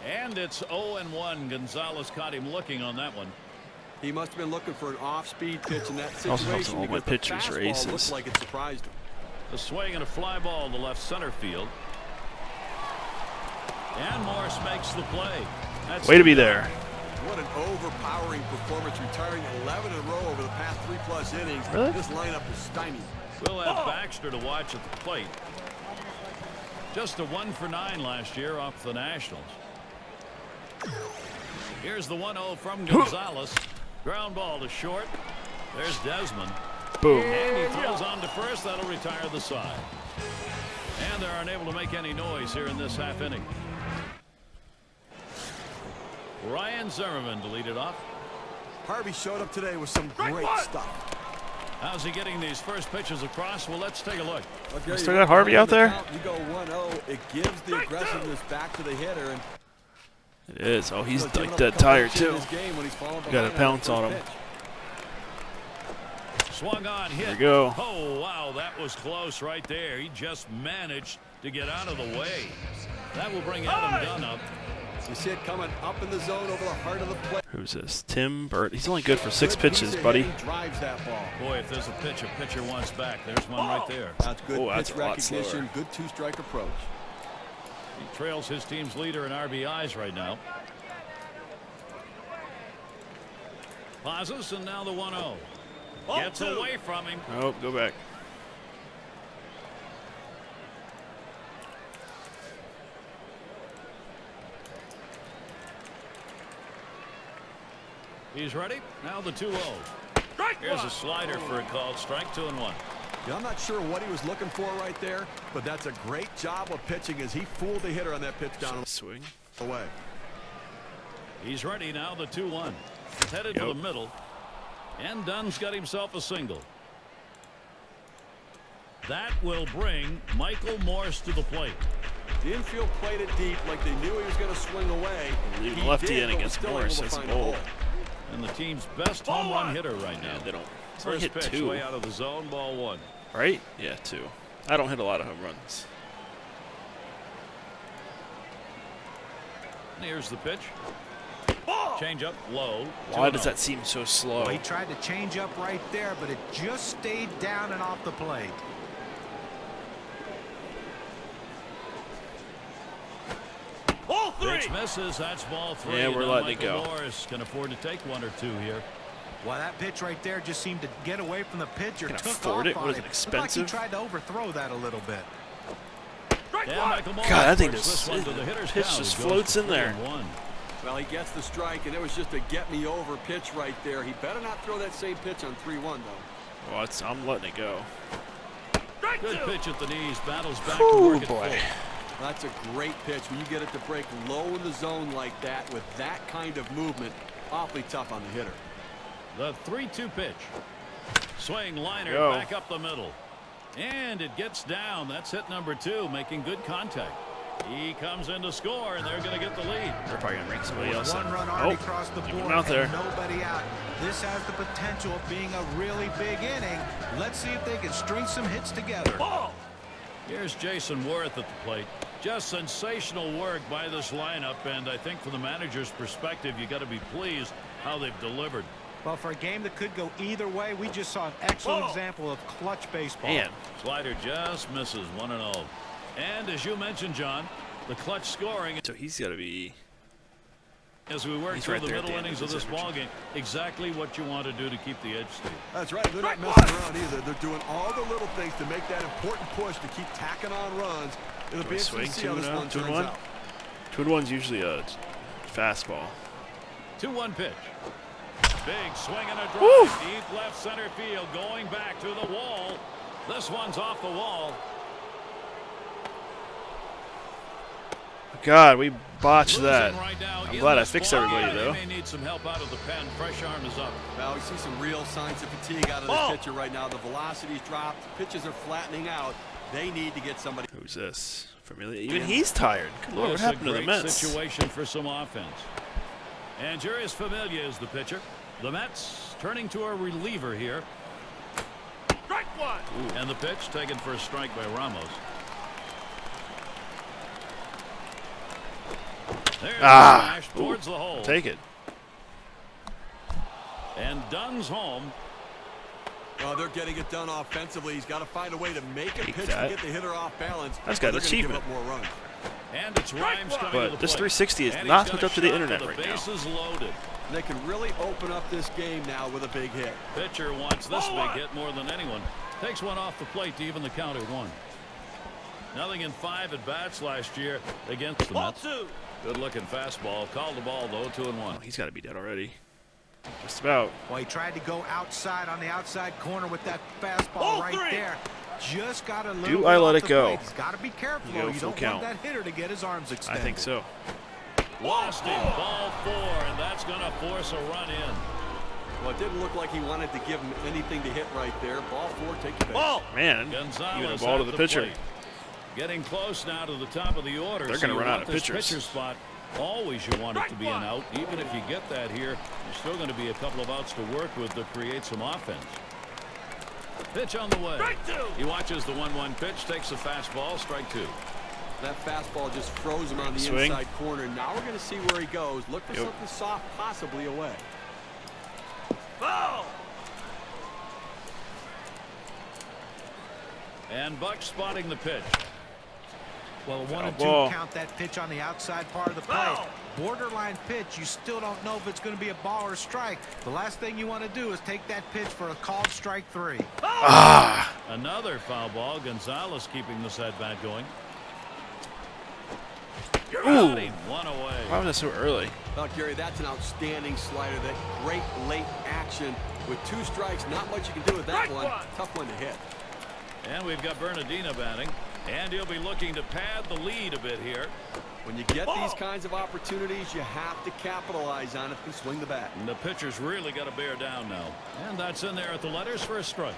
Speaker 3: And it's 0-1. Gonzalez caught him looking on that one.
Speaker 5: He must have been looking for an off-speed pitch in that situation.
Speaker 1: Also helps all my pitchers are aces.
Speaker 5: Looks like it surprised him.
Speaker 3: A swing and a fly ball to left center field. And Morris makes the play. That's
Speaker 1: way to be there.
Speaker 5: What an overpowering performance, retiring 11 in a row over the past 3+ innings.
Speaker 1: Really?
Speaker 5: This lineup is stymied.
Speaker 3: We'll have Baxter to watch at the plate. Just a 1 for 9 last year off the Nationals. Here's the 1-0 from Gonzalez. Ground ball to short. There's Desmond.
Speaker 1: Boom.
Speaker 3: And he throws on to first. That'll retire the side. And they aren't able to make any noise here in this half inning. Ryan Zimmerman to lead it off.
Speaker 5: Harvey showed up today with some great stuff.
Speaker 3: How's he getting these first pitches across? Well, let's take a look.
Speaker 5: Okay,
Speaker 1: still got Harvey out there?
Speaker 5: You go 1-0. It gives the aggressiveness back to the hitter. And
Speaker 1: it is. Oh, he's like dead tired too. Got to pounce on him.
Speaker 3: Swung on, hit.
Speaker 1: There we go.
Speaker 3: Oh, wow, that was close right there. He just managed to get out of the way. That will bring Adam Dunn up.
Speaker 5: You see it coming up in the zone over the heart of the plate.
Speaker 1: Who's this? Tim Burt. He's only good for 6 pitches, buddy.
Speaker 5: He drives that ball.
Speaker 3: Boy, if there's a pitcher wants back. There's one right there.
Speaker 5: That's good
Speaker 1: that's
Speaker 5: pitch
Speaker 1: a lot
Speaker 5: recognition,
Speaker 1: slower.
Speaker 5: good 2-strike approach.
Speaker 3: He trails his team's leader in RBIs right now. Pauses, and now the 1-0. Gets away from him.
Speaker 1: Oh, go back.
Speaker 3: He's ready. Now the 2-0. Here's a slider for a called strike. 2-1.
Speaker 5: Yeah, I'm not sure what he was looking for right there, but that's a great job of pitching as he fooled the hitter on that pitch down
Speaker 1: Swing.
Speaker 5: away.
Speaker 3: He's ready now. The 2-1. Headed to the middle. And Dunn's got himself a single. That will bring Michael Morse to the plate.
Speaker 5: The infield played it deep like they knew he was going to swing away.
Speaker 1: Leaving lefty in against Morris. That's bold.
Speaker 3: And the team's best home run hitter right now.
Speaker 1: Yeah, they don't.
Speaker 3: First
Speaker 1: hit
Speaker 3: pitch
Speaker 1: 2.
Speaker 3: way out of the zone. Ball 1.
Speaker 1: Right? Yeah, 2. I don't hit a lot of home runs.
Speaker 3: And here's the pitch. Change up low.
Speaker 1: Why does that seem so slow?
Speaker 4: Well, he tried to change up right there, but it just stayed down and off the plate.
Speaker 3: Pitch misses. That's ball 3.
Speaker 1: Yeah, we're
Speaker 3: now
Speaker 1: letting it
Speaker 3: Michael
Speaker 1: go.
Speaker 3: Morris can afford to take 1 or 2 here.
Speaker 4: Well, that pitch right there just seemed to get away from the pitcher.
Speaker 1: Can
Speaker 4: Took
Speaker 1: afford
Speaker 4: off
Speaker 1: it?
Speaker 4: on
Speaker 1: What is
Speaker 4: him.
Speaker 1: it,
Speaker 4: Looked
Speaker 1: expensive?
Speaker 4: like he tried to overthrow that a little bit.
Speaker 3: Yeah, Michael Morris
Speaker 1: God, that thing
Speaker 3: puts
Speaker 1: just,
Speaker 3: this one to the hitter's
Speaker 1: pitch
Speaker 3: count.
Speaker 1: just
Speaker 3: He goes
Speaker 1: floats
Speaker 3: for
Speaker 1: in there.
Speaker 3: 3-1.
Speaker 5: Well, he gets the strike, and it was just a get-me-over pitch right there. He better not throw that same pitch on 3-1, though.
Speaker 1: Well, I'm letting it go.
Speaker 3: Good pitch at the knees. Battles back
Speaker 1: Ooh,
Speaker 3: to work it
Speaker 1: boy.
Speaker 3: full.
Speaker 5: That's a great pitch. When you get it to break low in the zone like that with that kind of movement, awfully tough on the hitter.
Speaker 3: The 3-2 pitch. Swing liner
Speaker 1: Go.
Speaker 3: back up the middle. And it gets down. That's hit number 2, making good contact. He comes in to score, and they're going to get the lead.
Speaker 1: They're probably going to bring somebody else in.
Speaker 4: One run already
Speaker 1: Oh,
Speaker 4: across the
Speaker 1: keep
Speaker 4: board
Speaker 1: him out there.
Speaker 4: and nobody out. This has the potential of being a really big inning. Let's see if they can string some hits together.
Speaker 3: Ball. Here's Jason Worth at the plate. Just sensational work by this lineup, and I think from the manager's perspective, you got to be pleased how they've delivered.
Speaker 4: Well, for a game that could go either way, we just saw an excellent example of clutch baseball.
Speaker 1: Man.
Speaker 3: Slider just misses 1-0. And as you mentioned, John, the clutch scoring.
Speaker 1: So he's got to be.
Speaker 3: As we work
Speaker 1: He's
Speaker 3: through
Speaker 1: right
Speaker 3: the
Speaker 1: there at
Speaker 3: middle
Speaker 1: the end
Speaker 3: innings
Speaker 1: of
Speaker 3: of
Speaker 1: his
Speaker 3: this
Speaker 1: energy.
Speaker 3: ballgame, exactly what you want to do to keep the edge steep.
Speaker 5: That's right. They're not messing around either. They're doing all the little things to make that important push to keep tacking on runs. It'll be interesting to see how this one turns out.
Speaker 1: 2-1's usually a fastball.
Speaker 3: 2-1 pitch. Big swing and a drive.
Speaker 1: Woo!
Speaker 3: Deep left center field, going back to the wall. This one's off the wall.
Speaker 1: God, we botched
Speaker 3: Losing
Speaker 1: that.
Speaker 3: right now
Speaker 1: I'm
Speaker 3: in
Speaker 1: glad I
Speaker 3: this
Speaker 1: fixed
Speaker 3: ball
Speaker 1: everybody,
Speaker 3: game.
Speaker 1: though.
Speaker 3: They may need some help out of the pen. Fresh arm is up.
Speaker 5: Well, we see some real signs of fatigue out of this pitcher right now. The velocity's dropped. Pitches are flattening out. They need to get somebody.
Speaker 1: Who's this? Familiar? Even he's tired. Good Lord, what
Speaker 3: It's
Speaker 1: happened
Speaker 3: a
Speaker 1: to the
Speaker 3: great
Speaker 1: Mets?
Speaker 3: situation for some offense. And Jurius Familia is the pitcher. The Mets turning to a reliever here. Strike 1. And the pitch taken for a strike by Ramos. There's the smash towards the hole.
Speaker 1: Take it.
Speaker 3: And Dunn's home.
Speaker 5: Oh, they're getting it done offensively. He's got to find a way to make a
Speaker 1: Take
Speaker 5: pitch
Speaker 1: that.
Speaker 5: to get the hitter off balance.
Speaker 1: That's got
Speaker 5: They're gonna
Speaker 1: achievement.
Speaker 5: Give up more runs.
Speaker 3: And it's Rhymes coming to the
Speaker 1: But this
Speaker 3: plate.
Speaker 1: 360 is
Speaker 3: And
Speaker 1: not
Speaker 3: he's
Speaker 1: hooked
Speaker 3: got
Speaker 1: up to the
Speaker 3: a shot
Speaker 1: internet
Speaker 3: with
Speaker 1: right now.
Speaker 3: bases loaded.
Speaker 5: And they can really open up this game now with a big hit.
Speaker 3: Pitcher wants this big hit more than anyone. Takes one off the plate to even the count at 1. Nothing in 5 at bats last year against the Mets. Good looking fastball. Called the ball though. 2-1.
Speaker 1: Oh, he's got to be dead already. Just about.
Speaker 4: Well, he tried to go outside on the outside corner with that fastball right there. Just got a little.
Speaker 1: Do I let
Speaker 4: off
Speaker 1: it
Speaker 4: the
Speaker 1: go?
Speaker 4: plate. He's got to be careful.
Speaker 1: Go
Speaker 4: You
Speaker 1: full
Speaker 4: don't
Speaker 1: count.
Speaker 4: want that hitter to get his arms
Speaker 1: I
Speaker 4: extended.
Speaker 1: think so.
Speaker 3: Lost him. Ball 4, and that's going to force a run in.
Speaker 5: Well, it didn't look like he wanted to give him anything to hit right there. Ball 4, take your base.
Speaker 1: Man,
Speaker 3: Gonzalez
Speaker 1: even a ball to
Speaker 3: at
Speaker 1: the pitcher.
Speaker 3: plate. Getting close now to the top of the order.
Speaker 1: They're
Speaker 3: So
Speaker 1: gonna
Speaker 3: you
Speaker 1: run out
Speaker 3: want
Speaker 1: of
Speaker 3: this
Speaker 1: pitchers.
Speaker 3: Pitcher spot. Always you want it to be an out. Even if you get that here, you're still going to be a couple of outs to work with to create some offense. Pitch on the way. He watches the 1-1 pitch, takes the fastball, strike 2.
Speaker 5: That fastball just froze him on the
Speaker 1: Swing.
Speaker 5: inside corner. Now we're going to see where he goes. Look for something soft, possibly away.
Speaker 3: And Buck spotting the pitch.
Speaker 4: Well, 1-2
Speaker 1: ball.
Speaker 4: count that pitch on the outside part of the plate. Borderline pitch. You still don't know if it's going to be a ball or a strike. The last thing you want to do is take that pitch for a called strike 3.
Speaker 3: Another foul ball. Gonzalez keeping this at bat going. Got him. 1 away.
Speaker 1: Why was that so early?
Speaker 5: Well, Gary, that's an outstanding slider. That great late action with 2 strikes. Not much you can do with that one. Tough one to hit.
Speaker 3: And we've got Bernardino batting. And he'll be looking to pad the lead a bit here.
Speaker 5: When you get these kinds of opportunities, you have to capitalize on it and swing the bat.
Speaker 3: And the pitcher's really got to bear down now. And that's in there at the letters for a strike.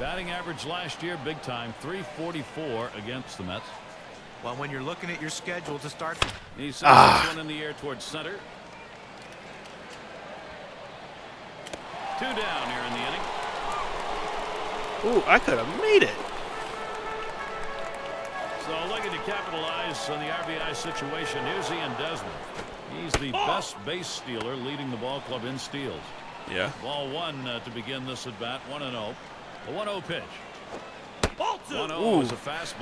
Speaker 3: Batting average last year, big time, .344 against the Mets.
Speaker 4: Well, when you're looking at your schedule to start.
Speaker 3: He sends this one in the air towards center. 2 down here in the inning.
Speaker 1: Ooh, I could have made it.
Speaker 3: So looking to capitalize on the RBI situation. Here's Ian Desmond. He's the best base stealer, leading the ball club in steals.
Speaker 1: Yeah.
Speaker 3: Ball 1 to begin this at bat. 1-0. The 1-0 pitch.
Speaker 1: Ooh,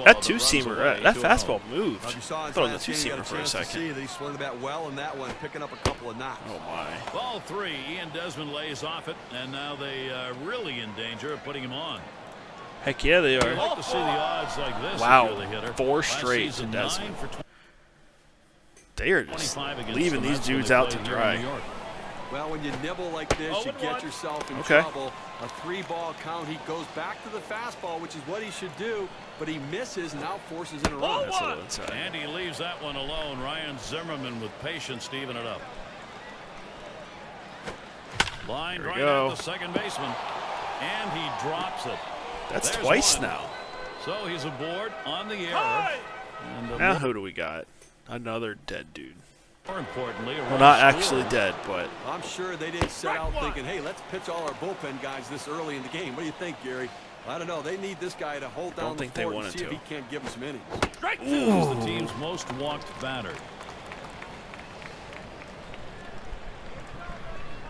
Speaker 1: that two-seamer, that fastball moved.
Speaker 5: You saw
Speaker 1: I thought it was a two-seamer for a second.
Speaker 5: That he swung the bat well in that one, picking up a couple of knocks.
Speaker 1: Oh my!
Speaker 3: Ball 3. Ian Desmond lays off it, and now they are really in danger of putting him on.
Speaker 1: Heck yeah, they
Speaker 3: I'd
Speaker 1: are.
Speaker 3: like to see the odds like this.
Speaker 1: Wow,
Speaker 3: if you're the hitter.
Speaker 1: 4 straight to Desmond. They are just leaving these dudes out to dry.
Speaker 5: Well, when you nibble like this, you get yourself in trouble. A 3-ball count. He goes back to the fastball, which is what he should do, but he misses and now forces in a run.
Speaker 1: That's a little inside.
Speaker 3: And he leaves that one alone. Ryan Zimmerman with patience to even it up. Line right at the second baseman, and he drops it.
Speaker 1: That's
Speaker 3: There's
Speaker 1: twice
Speaker 3: one.
Speaker 1: now.
Speaker 3: So he's aboard on the error. And
Speaker 1: Now who do we got? Another dead dude.
Speaker 3: more importantly,
Speaker 1: Well, not actually dead, but
Speaker 5: I'm sure they didn't set out thinking, hey, let's pitch all our bullpen guys this early in the game. What do you think, Gary? I don't know. They need this guy to hold down the fort and see if he can't give them some innings.
Speaker 3: Strike 2 is the team's most walked batter.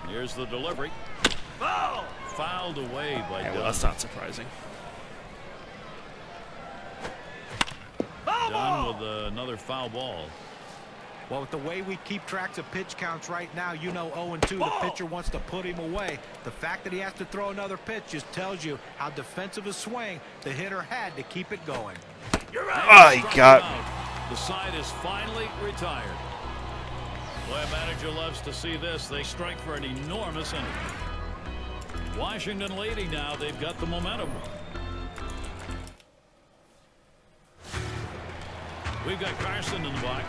Speaker 3: Here's the delivery. Fouled away by Dunn.
Speaker 1: well, that's not surprising.
Speaker 3: Dunn with another foul ball.
Speaker 4: Well, with the way we keep tracks of pitch counts right now, you know 0-2, the pitcher wants to put him away. The fact that he has to throw another pitch just tells you how defensive a swing the hitter had to keep it going.
Speaker 1: Oh, he got
Speaker 3: The side is finally retired. Boy, a manager loves to see this. They strike for an enormous inning. Washington leading now. They've got the momentum. We've got Carson in the box.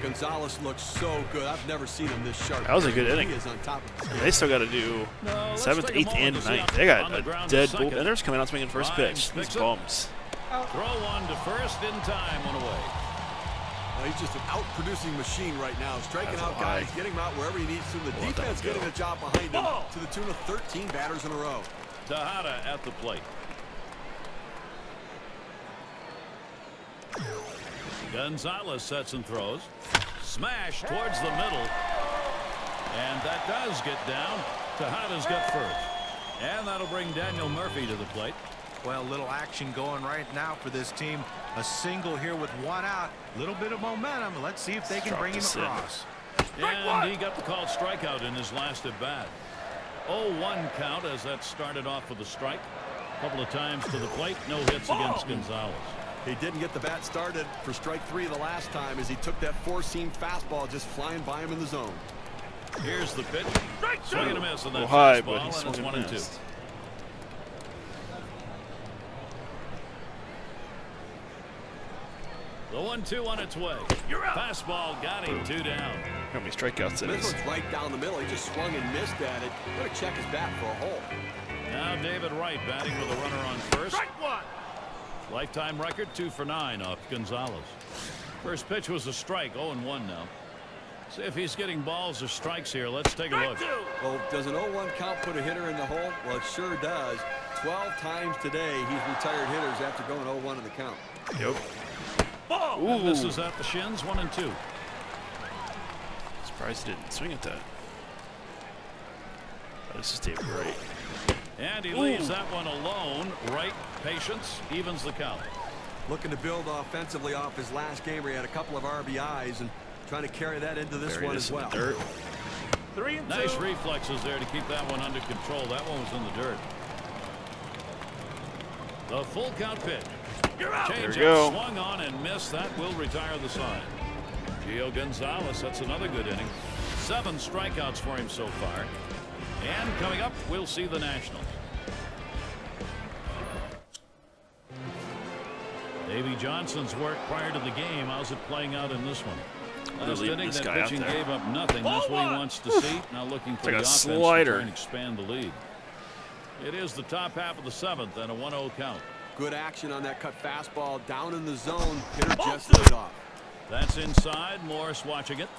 Speaker 5: Gonzalez looks so good. I've never seen him this sharp.
Speaker 1: That was a good inning.
Speaker 5: He is on top of his
Speaker 1: They still got to do 7th, 8th, and 9th. They got a dead bullpenners coming out swinging first pitch. These bums.
Speaker 3: Throw one to first in time, one away.
Speaker 5: He's just an out-producing machine right now, striking out guys, getting him out wherever he needs to. The defense getting the job behind him to the tune of 13 batters in a row.
Speaker 3: Tejada at the plate. Gonzalez sets and throws. Smash towards the middle. And that does get down. Tejada's got first. And that'll bring Daniel Murphy to the plate.
Speaker 4: Well, little action going right now for this team. A single here with 1 out. Little bit of momentum. Let's see if they can bring him across.
Speaker 3: And he got the called strikeout in his last at bat. 0-1 count as that started off with a strike. A couple of times to the plate. No hits against Gonzalez.
Speaker 5: He didn't get the bat started for strike 3 the last time as he took that 4-seam fastball just flying by him in the zone.
Speaker 3: Here's the pitch. Swing and a miss on that
Speaker 1: high,
Speaker 3: fastball,
Speaker 1: but he
Speaker 3: and
Speaker 1: swung
Speaker 3: it's
Speaker 1: and
Speaker 3: 1-2.
Speaker 1: missed.
Speaker 3: The 1-2 on its way. Fastball got him 2 down.
Speaker 1: How many strikeouts it
Speaker 5: This
Speaker 1: is?
Speaker 5: one's right down the middle. He just swung and missed at it. Better check his bat for a hole.
Speaker 3: Now David Wright batting with a runner on first. Lifetime record 2 for 9 off Gonzalez. First pitch was a strike. 0-1 now. See if he's getting balls or strikes here. Let's take a look.
Speaker 5: Well, does an 0-1 count put a hitter in the hole? Well, it sure does. 12 times today he's retired hitters after going 0-1 in the count.
Speaker 1: Yep.
Speaker 3: And this is at the shins. 1-2.
Speaker 1: Surprised he didn't swing at that. Oh, this is David Wright.
Speaker 3: And he leaves that one alone. Wright, patience, evens the count.
Speaker 5: Looking to build offensively off his last game where he had a couple of RBIs and trying to carry that into this one as well.
Speaker 1: Dirt.
Speaker 4: 3-2.
Speaker 3: Nice reflexes there to keep that one under control. That one was in the dirt. The full count pitch. Change up, swung on and missed. That will retire the side. Gio Gonzalez, that's another good inning. 7 strikeouts for him so far. And coming up, we'll see the Nationals. Davey Johnson's work prior to the game. How's it playing out in this one? Last inning, that pitching gave up nothing. That's what he wants to see. Now looking for the offense to try and expand the lead. It is the top half of the 7th and a 1-0 count.
Speaker 5: Good action on that cut fastball down in the zone. Hitter just laid off.
Speaker 3: That's inside. Morris watching it.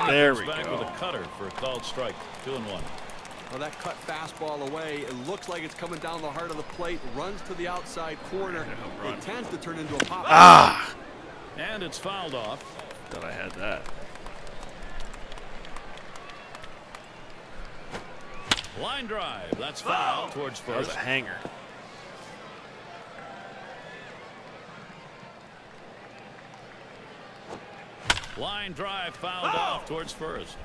Speaker 1: There we
Speaker 3: back
Speaker 1: go.
Speaker 5: with
Speaker 3: a cutter for a called strike. 2-1.
Speaker 5: Well, that cut fastball away. It looks like it's coming down the heart of the plate. Runs to the outside corner. It tends to turn into a pop.
Speaker 3: And it's fouled off.
Speaker 1: Thought I had that.
Speaker 3: Line drive. That's foul towards
Speaker 1: That was
Speaker 3: first.
Speaker 1: a hanger.
Speaker 3: Line drive fouled off towards first.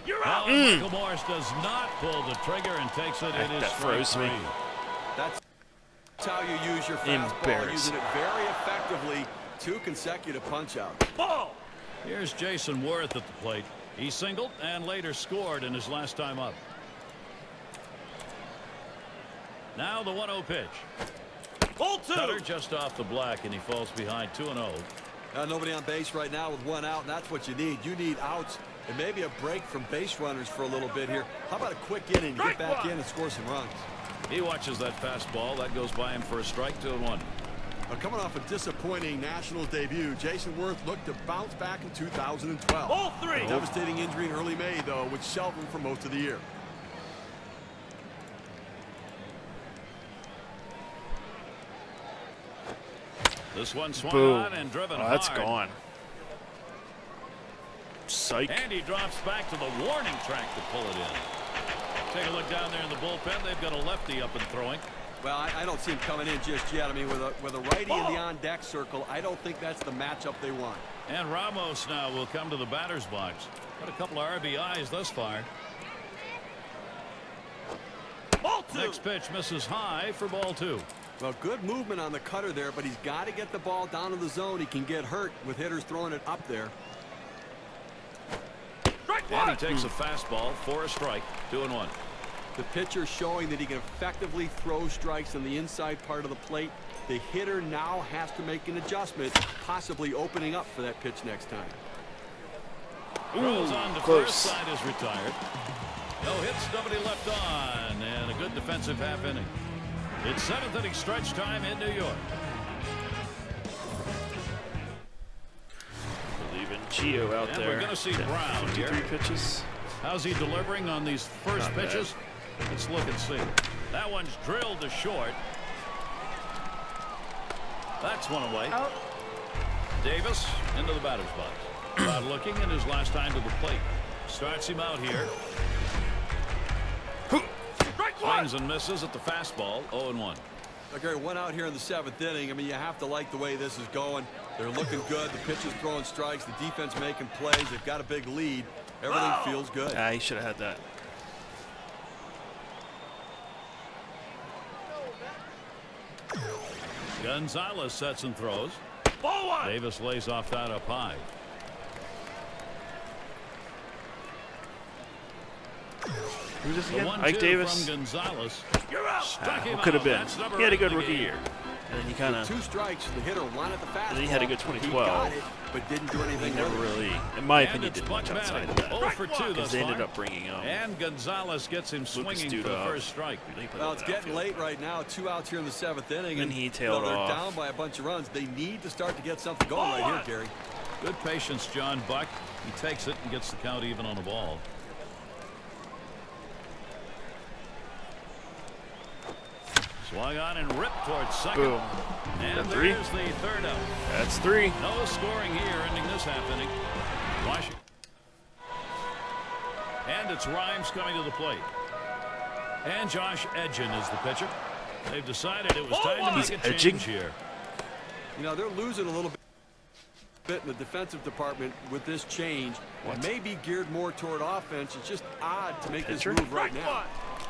Speaker 4: You're
Speaker 3: out. Michael Morris does not pull the trigger and takes it. It is
Speaker 1: That froze me.
Speaker 5: That's how you use your fastball, using it very effectively. 2 consecutive punch-outs.
Speaker 3: Ball. Here's Jason Worth at the plate. He singled and later scored in his last time up. Now the 1-0 pitch.
Speaker 4: Ball 2.
Speaker 3: Cutter just off the black, and he falls behind 2-0.
Speaker 5: Nobody on base right now with 1 out, and that's what you need. You need outs and maybe a break from base runners for a little bit here. How about a quick inning to get back in and score some runs?
Speaker 3: He watches that fastball. That goes by him for a strike. 2-1.
Speaker 5: Coming off a disappointing Nationals debut, Jason Worth looked to bounce back in 2012.
Speaker 4: Ball 3.
Speaker 5: A devastating injury in early May, though, which shelved him for most of the year.
Speaker 3: This one swung
Speaker 1: Boom.
Speaker 3: on and driven
Speaker 1: Oh, that's
Speaker 3: hard.
Speaker 1: gone. Psych.
Speaker 3: And he drops back to the warning track to pull it in. Take a look down there in the bullpen. They've got a lefty up and throwing.
Speaker 5: Well, I don't see him coming in just yet. I mean, with a righty in the on-deck circle, I don't think that's the matchup they want.
Speaker 3: And Ramos now will come to the batter's box. Got a couple of RBIs thus far.
Speaker 4: Ball 2.
Speaker 3: Next pitch misses high for ball 2.
Speaker 5: Well, good movement on the cutter there, but he's got to get the ball down in the zone. He can get hurt with hitters throwing it up there.
Speaker 3: And he takes a fastball for a strike. 2-1.
Speaker 5: The pitcher showing that he can effectively throw strikes on the inside part of the plate. The hitter now has to make an adjustment, possibly opening up for that pitch next time.
Speaker 3: Throws on to
Speaker 1: close.
Speaker 3: first. Side is retired. No hits, nobody left on, and a good defensive half inning. It's 7th inning stretch time in New York.
Speaker 1: Leaving Gio out
Speaker 3: And
Speaker 1: there.
Speaker 3: we're going to see Brown here.
Speaker 1: 53 pitches.
Speaker 3: How's he delivering on these first
Speaker 1: Not bad.
Speaker 3: pitches? Let's look and see. That one's drilled to short. That's one away.
Speaker 4: Out.
Speaker 3: Davis into the batter's box. Not looking in his last time to the plate. Starts him out here. Swings and misses at the fastball. 0-1.
Speaker 5: Gary, 1 out here in the 7th inning. I mean, you have to like the way this is going. They're looking good. The pitcher's throwing strikes. The defense making plays. They've got a big lead. Everything feels good.
Speaker 1: He should have had that.
Speaker 3: Gonzalez sets and throws.
Speaker 4: Ball 1.
Speaker 3: Davis lays off that up high.
Speaker 1: Who's this
Speaker 3: The
Speaker 1: again?
Speaker 3: 1-2
Speaker 1: Ike Davis.
Speaker 3: from Gonzalez.
Speaker 4: You're out.
Speaker 3: Struck him
Speaker 1: What could have
Speaker 3: out.
Speaker 1: been?
Speaker 3: That's number
Speaker 1: He had a
Speaker 3: 8
Speaker 1: good
Speaker 3: in the
Speaker 1: rookie
Speaker 3: game.
Speaker 1: year. And then he kind of
Speaker 5: 2 strikes. The hitter wanted the fastball.
Speaker 1: then he had a good
Speaker 5: He
Speaker 1: 2012.
Speaker 5: got it, but didn't do anything
Speaker 1: never
Speaker 5: with it.
Speaker 1: really, in my
Speaker 3: And
Speaker 1: opinion,
Speaker 3: it's
Speaker 1: did much
Speaker 3: Buck
Speaker 1: outside
Speaker 3: batting.
Speaker 1: of that.
Speaker 3: 0 for 2 thus
Speaker 1: Because they ended
Speaker 3: far.
Speaker 1: up bringing him.
Speaker 3: And Gonzalez gets him swinging for the first strike.
Speaker 5: Well, it's getting late right now. 2 outs here in the 7th inning.
Speaker 1: And he tailed
Speaker 5: they're
Speaker 1: off.
Speaker 5: down by a bunch of runs. They need to start to get something going right here, Gary.
Speaker 3: Good patience, John Buck. He takes it and gets the count even on the ball. Swung on and ripped towards second.
Speaker 1: Boom.
Speaker 3: And
Speaker 1: That 3?
Speaker 3: there's the third out.
Speaker 1: That's 3.
Speaker 3: No scoring here, ending this half inning. Washington. And it's Rhymes coming to the plate. And Josh Edgin is the pitcher. They've decided it was time to
Speaker 1: He's
Speaker 3: make a
Speaker 1: edging.
Speaker 3: change here.
Speaker 5: You know, they're losing a little bit in the defensive department with this change. It may be geared more toward offense. It's just odd to make
Speaker 1: Pitcher?
Speaker 5: this move right now.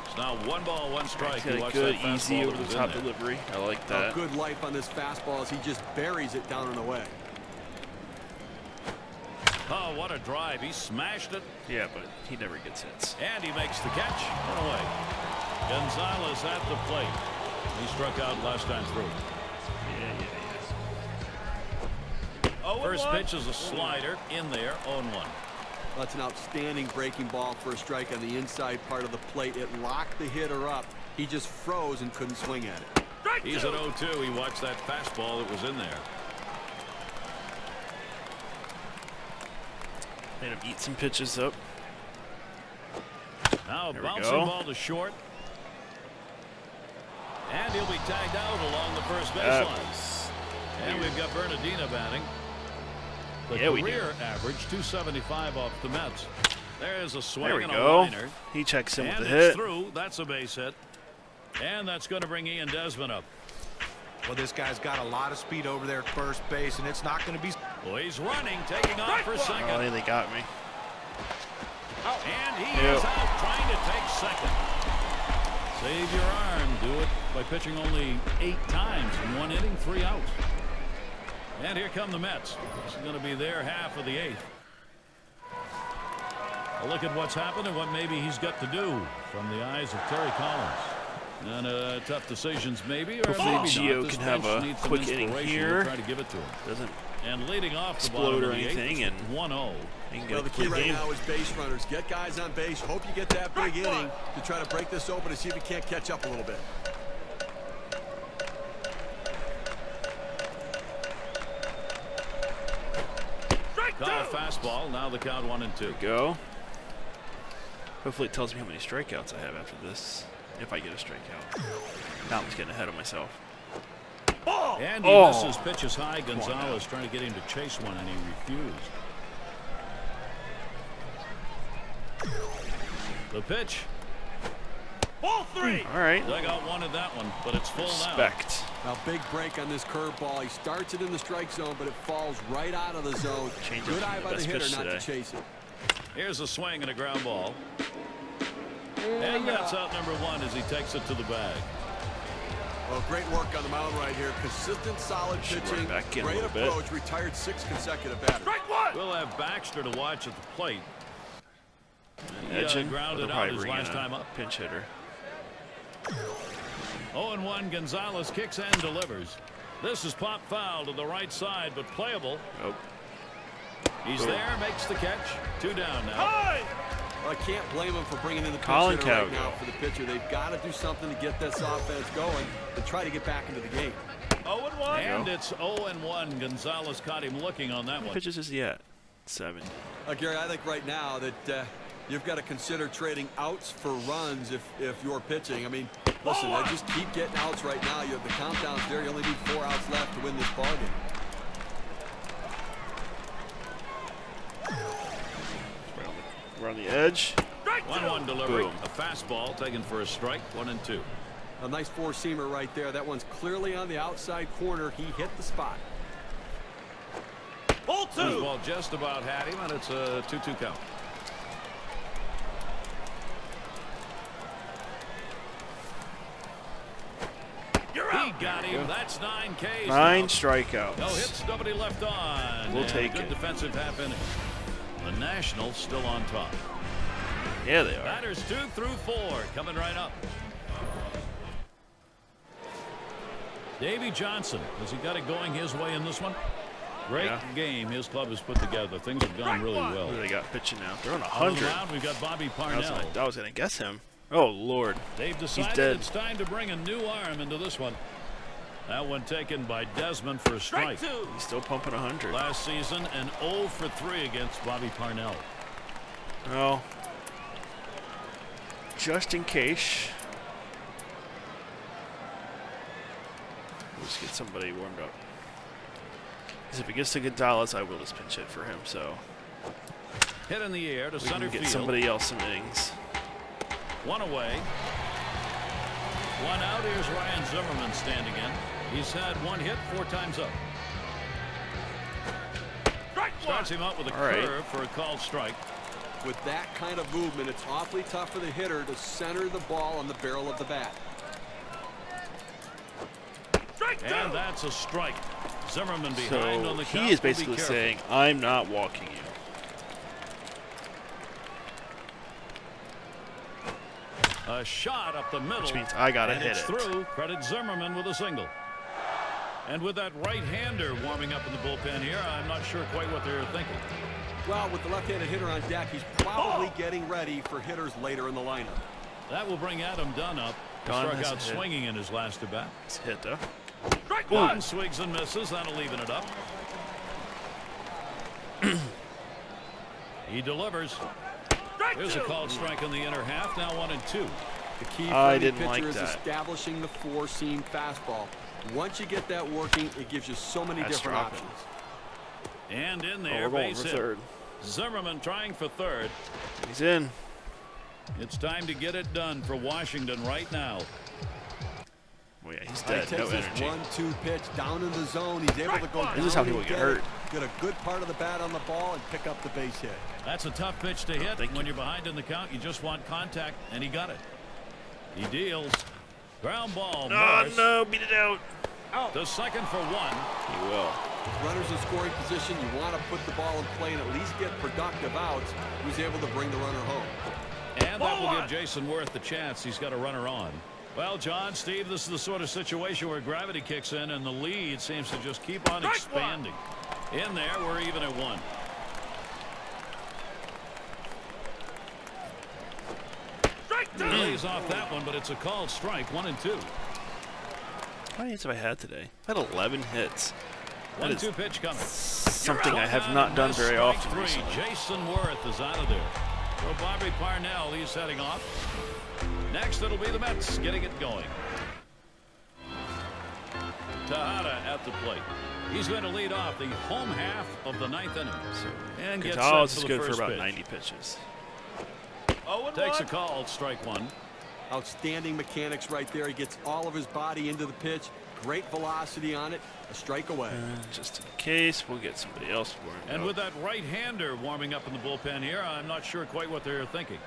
Speaker 3: It's now 1 ball, 1 strike.
Speaker 1: He's got
Speaker 3: You
Speaker 1: a
Speaker 3: watch
Speaker 1: good,
Speaker 3: that
Speaker 1: easy,
Speaker 3: fastball that
Speaker 1: over the
Speaker 3: was in
Speaker 1: top
Speaker 3: there.
Speaker 1: delivery. I like
Speaker 5: A
Speaker 1: that.
Speaker 5: good life on this fastball as he just buries it down and away.
Speaker 3: Oh, what a drive. He smashed it,
Speaker 1: Yeah, but he never gets hits.
Speaker 3: and he makes the catch. Run away. Gonzalez at the plate. He struck out last time through.
Speaker 1: Yeah.
Speaker 3: First pitch is a slider in there, 0-1.
Speaker 5: That's an outstanding breaking ball for a strike on the inside part of the plate. It locked the hitter up. He just froze and couldn't swing at it.
Speaker 3: He's at 0-2. He watched that fastball that was in there.
Speaker 1: Made him eat some pitches up.
Speaker 3: Now a
Speaker 1: There we
Speaker 3: bouncing
Speaker 1: go.
Speaker 3: ball to short. And he'll be tagged out along the first
Speaker 1: That
Speaker 3: baseline.
Speaker 1: was
Speaker 3: And we've got Bernardino batting. The
Speaker 1: Yeah, we do.
Speaker 3: career average 275 off the Mets. There's a swing
Speaker 1: There we
Speaker 3: and
Speaker 1: go.
Speaker 3: a liner.
Speaker 1: He checks in with
Speaker 3: And
Speaker 1: the
Speaker 3: it's
Speaker 1: hit.
Speaker 3: through. That's a base hit. And that's going to bring Ian Desmond up.
Speaker 4: Well, this guy's got a lot of speed over there at first base, and it's not going to be.
Speaker 3: Well, he's running, taking off for second.
Speaker 1: Oh, they got me.
Speaker 3: And he is out trying to take second. Save your arm. Do it by pitching only 8 times in 1 inning, 3 outs. And here come the Mets. This is going to be their half of the 8th. A look at what's happened and what maybe he's got to do from the eyes of Terry Collins. And tough decisions maybe, or
Speaker 1: hopefully
Speaker 3: maybe
Speaker 1: Gio
Speaker 3: not.
Speaker 1: can have a quick inning here.
Speaker 3: Try to give it to him.
Speaker 1: Doesn't
Speaker 3: And leading off the
Speaker 1: explode
Speaker 3: bottom
Speaker 1: or
Speaker 3: of the
Speaker 1: anything,
Speaker 3: 8th,
Speaker 1: and
Speaker 3: 1-0.
Speaker 5: Well, the key right now is base runners. Get guys on base. Hope you get that big inning to try to break this open and see if you can't catch up a little bit.
Speaker 3: Call fastball. Now the count 1-2.
Speaker 1: Go. Hopefully it tells me how many strikeouts I have after this, if I get a strikeout. Now I'm just getting ahead of myself.
Speaker 3: And he misses. Pitches high. Gonzalez trying to get him to chase one, and he refused. The pitch. Ball 3.
Speaker 1: All right.
Speaker 3: Dugout wanted that one, but it's full
Speaker 1: Respect.
Speaker 5: Now, big break on this curveball. He starts it in the strike zone, but it falls right out of the zone. Good eye by the hitter not to chase it.
Speaker 3: now. Here's a swing and a ground ball. And that's out number 1 as he takes it to the bag.
Speaker 5: Well, great work on the mound right here. Consistent, solid pitching.
Speaker 1: Back in
Speaker 5: Great
Speaker 1: a little
Speaker 5: approach. Retired 6 consecutive batters.
Speaker 3: We'll have Baxter to watch at the plate.
Speaker 1: Edging.
Speaker 3: Grounded
Speaker 1: They'll
Speaker 3: out
Speaker 1: probably
Speaker 3: his
Speaker 1: bring in
Speaker 3: last
Speaker 1: a
Speaker 3: time up.
Speaker 1: pinch hitter.
Speaker 3: 0-1. Gonzalez kicks and delivers. This is pop foul to the right side, but playable.
Speaker 1: Nope.
Speaker 3: He's there, makes the catch. 2 down now.
Speaker 5: Well, I can't blame him for bringing in the
Speaker 1: Colin
Speaker 5: pitch hitter right
Speaker 1: Cowgill.
Speaker 5: now for the pitcher. They've got to do something to get this offense going and try to get back into the game.
Speaker 3: 0-1. And it's 0-1. Gonzalez caught him looking on that
Speaker 1: How many
Speaker 3: one.
Speaker 1: pitches is he at? 7.
Speaker 5: Gary, I think right now that you've got to consider trading outs for runs if you're pitching. I mean, listen, just keep getting outs right now. You have the countdown's there. You only need 4 outs left to win this ballgame.
Speaker 1: We're on the edge.
Speaker 3: 1-1 delivery.
Speaker 1: Boom.
Speaker 3: A fastball taken for a strike. 1-2.
Speaker 5: A nice 4-seamer right there. That one's clearly on the outside corner. He hit the spot.
Speaker 3: Ball 2. Ball just about had him, and it's a 2-2 count. He got him. That's 9 Ks.
Speaker 1: 9
Speaker 3: now.
Speaker 1: strikeouts.
Speaker 3: No hits, nobody left on.
Speaker 1: We'll
Speaker 3: And
Speaker 1: take
Speaker 3: good
Speaker 1: it.
Speaker 3: defensive half inning. The Nationals still on top.
Speaker 1: Yeah, they are.
Speaker 3: Batters 2 through 4 coming right up. Davey Johnson, has he got it going his way in this one? Great game his club has put together. Things have gone really well.
Speaker 1: Who do they got pitching now? They're on
Speaker 3: On the
Speaker 1: 100.
Speaker 3: mound, we've got Bobby
Speaker 1: I
Speaker 3: Parnell.
Speaker 1: was gonna guess him. Oh Lord.
Speaker 3: They've decided
Speaker 1: dead.
Speaker 3: it's time to bring a new arm into this one. That one taken by Desmond for a strike.
Speaker 1: He's still pumping 100.
Speaker 3: Last season, an 0 for 3 against Bobby Parnell.
Speaker 1: Well, just in case, we'll just get somebody warmed up. Because if it gets to Gonzalez, I will just pinch hit for him. So
Speaker 3: Hit in the air to
Speaker 1: we
Speaker 3: center
Speaker 1: can get
Speaker 3: field.
Speaker 1: somebody else some innings.
Speaker 3: 1 away. 1 out. Here's Ryan Zimmerman standing in. He's had 1 hit 4 times up. Starts him up with a curve for a called strike.
Speaker 5: With that kind of movement, it's awfully tough for the hitter to center the ball on the barrel of the bat.
Speaker 3: And that's a strike. Zimmerman behind
Speaker 1: So
Speaker 3: on the count.
Speaker 1: he is
Speaker 3: Will be
Speaker 1: basically
Speaker 3: careful.
Speaker 1: saying, I'm not walking you.
Speaker 3: A shot up the middle.
Speaker 1: Which means I gotta
Speaker 3: and
Speaker 1: hit
Speaker 3: it's
Speaker 1: it.
Speaker 3: through. Credit Zimmerman with a single. And with that right-hander warming up in the bullpen here, I'm not sure quite what they're thinking.
Speaker 5: Well, with the left-handed hitter on deck, he's probably getting ready for hitters later in the lineup.
Speaker 3: That will bring Adam Dunn up. He
Speaker 1: Dunn
Speaker 3: struck
Speaker 1: has
Speaker 3: out
Speaker 1: a hit.
Speaker 3: swinging in his last at bat.
Speaker 1: It's hit though.
Speaker 3: Dunn swings and misses. That'll even it up. He delivers. There's a called strike in the inner half. Now 1-2.
Speaker 5: The key for
Speaker 1: I
Speaker 5: any
Speaker 1: didn't
Speaker 5: pitcher
Speaker 1: like
Speaker 5: is
Speaker 1: that.
Speaker 5: establishing the 4-seam fastball. Once you get that working, it gives you so many
Speaker 1: That's
Speaker 5: different
Speaker 1: dropping.
Speaker 5: options.
Speaker 3: And in
Speaker 1: Oh,
Speaker 3: there,
Speaker 1: we're going
Speaker 3: base
Speaker 1: for
Speaker 3: hit.
Speaker 1: third.
Speaker 3: Zimmerman trying for third.
Speaker 1: He's in.
Speaker 3: It's time to get it done for Washington right now.
Speaker 1: Oh yeah, he's dead. No energy.
Speaker 5: 1-2 pitch down in the zone. He's able to go down.
Speaker 1: This is how people get hurt.
Speaker 5: Get a good part of the bat on the ball and pick up the base hit.
Speaker 3: That's a tough pitch to hit. When you're behind in the count, you just want contact, and he got it. He deals. Ground ball.
Speaker 1: Oh no, beat it out.
Speaker 3: To second for one.
Speaker 1: He will.
Speaker 5: Runners in scoring position, you want to put the ball in play and at least get productive outs. Who's able to bring the runner home.
Speaker 3: And that will give Jason Worth the chance. He's got a runner on. Well, John, Steve, this is the sort of situation where gravity kicks in and the lead seems to just keep on expanding. In there, we're even at one. He lays off that one, but it's a called strike. 1-2.
Speaker 1: How many hits have I had today? I've had 11 hits.
Speaker 3: 1-2 pitch coming.
Speaker 1: Something I have not done very often recently.
Speaker 3: Jason Worth is out of there. So Bobby Parnell, he's heading off. Next, it'll be the Mets getting it going. Tejada at the plate. He's going to lead off the home half of the 9th inning. And gets set
Speaker 1: is
Speaker 3: for the
Speaker 1: good for
Speaker 3: first
Speaker 1: about
Speaker 3: pitch.
Speaker 1: 90 pitches.
Speaker 3: Takes a call, strike one.
Speaker 5: Outstanding mechanics right there. He gets all of his body into the pitch. Great velocity on it. A strike away.
Speaker 1: Just in case, we'll get somebody else warmed up.
Speaker 3: And with that right-hander warming up in the bullpen here, I'm not sure quite what they're thinking.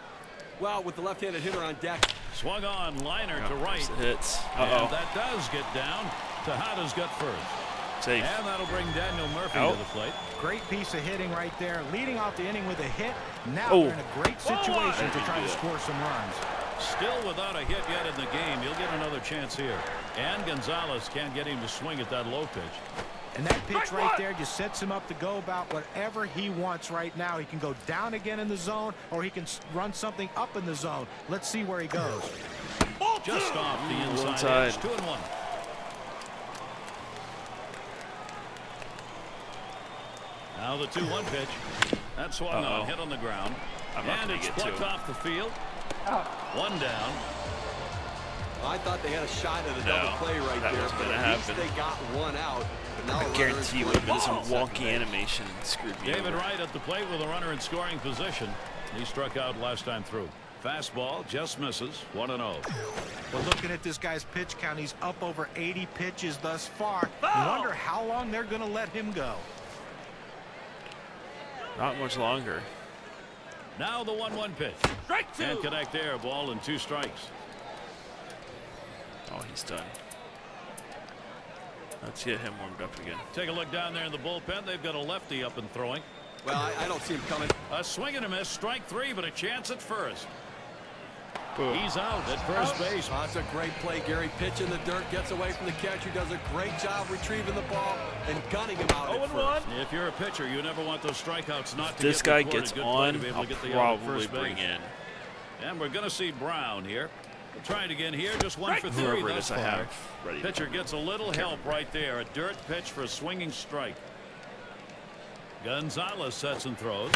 Speaker 5: Well, with the left-handed hitter on deck.
Speaker 3: Swung on, liner to right.
Speaker 1: Hits.
Speaker 3: And that does get down. Tejada's got first.
Speaker 1: Safe.
Speaker 3: And that'll bring Daniel Murphy to the plate.
Speaker 4: Great piece of hitting right there. Leading off the inning with a hit. Now they're in a great situation to try to score some runs.
Speaker 3: Still without a hit yet in the game. He'll get another chance here. And Gonzalez can't get him to swing at that low pitch.
Speaker 4: And that pitch right there just sets him up to go about whatever he wants right now. He can go down again in the zone, or he can run something up in the zone. Let's see where he goes.
Speaker 3: Just off the inside edge. 2-1. Now the 2-1 pitch. That swung on, hit on the ground. And it's plucked off the field. One down.
Speaker 5: I thought they had a shot at a double play right there, but at least they got one out.
Speaker 1: I guarantee you it would have been some wonky animation and screwed me
Speaker 3: David
Speaker 1: over.
Speaker 3: Wright at the plate with a runner in scoring position. He struck out last time through. Fastball just misses. 1-0.
Speaker 4: Well, looking at this guy's pitch count, he's up over 80 pitches thus far. Wonder how long they're going to let him go.
Speaker 1: Not much longer.
Speaker 3: Now the 1-1 pitch. Can't connect there. Ball and 2 strikes.
Speaker 1: Oh, he's done. Let's get him warmed up again.
Speaker 3: Take a look down there in the bullpen. They've got a lefty up and throwing.
Speaker 5: Well, I don't see him coming.
Speaker 3: A swing and a miss. Strike 3, but a chance at first.
Speaker 1: Boom.
Speaker 3: He's out at first base.
Speaker 5: Oh, that's a great play, Gary. Pitch in the dirt, gets away from the catcher, does a great job retrieving the ball and gunning him out at first.
Speaker 3: If you're a pitcher, you never want those strikeouts not to
Speaker 1: This
Speaker 3: get
Speaker 1: guy
Speaker 3: recorded.
Speaker 1: gets
Speaker 3: Good
Speaker 1: on,
Speaker 3: play to be able
Speaker 1: I'll
Speaker 3: to get the out at
Speaker 1: probably
Speaker 3: first
Speaker 1: bring
Speaker 3: base.
Speaker 1: in.
Speaker 3: And we're going to see Brown here. We'll try it again here. Just 1 for 3
Speaker 1: Whoever it
Speaker 3: thus
Speaker 1: is I
Speaker 3: far.
Speaker 1: have ready to
Speaker 3: Pitcher
Speaker 1: come
Speaker 3: gets a little help right there. A dirt pitch for a swinging strike. Gonzalez sets and throws.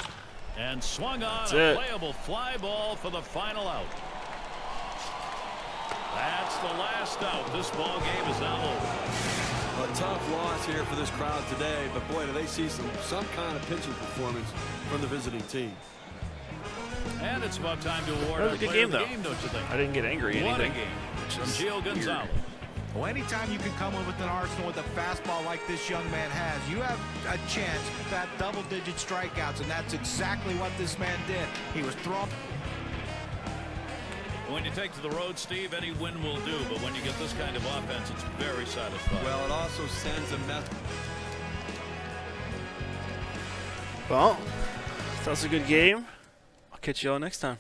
Speaker 3: And swung on a playable fly ball for the final out. That's the last out. This ball game is now over.
Speaker 5: A tough loss here for this crowd today, but boy, do they see some kind of pitching performance from the visiting team.
Speaker 3: And it's about time to award
Speaker 1: That was a good game, though.
Speaker 3: don't you think?
Speaker 1: I didn't get angry.
Speaker 3: What a
Speaker 1: Anything.
Speaker 3: game from Gio Gonzalez.
Speaker 4: Well, anytime you can come up with an arsenal with a fastball like this young man has, you have a chance to have double-digit strikeouts, and that's exactly what this man did. He was throwing.
Speaker 3: When you take to the road, Steve, any win will do, but when you get this kind of offense, it's very satisfying.
Speaker 5: Well, it also sends a message.
Speaker 1: Well, that was a good game. I'll catch you all next time.